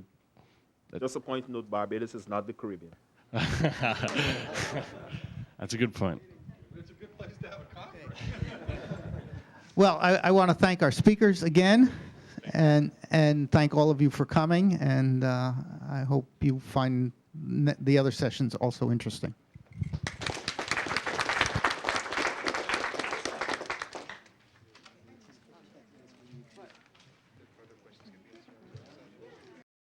Speaker 11: just a point to note, Barbados is not the Caribbean.
Speaker 12: That's a good point.
Speaker 5: It's a good place to have a conference.
Speaker 1: Well, I want to thank our speakers again, and thank all of you for coming, and I hope you find the other sessions also interesting.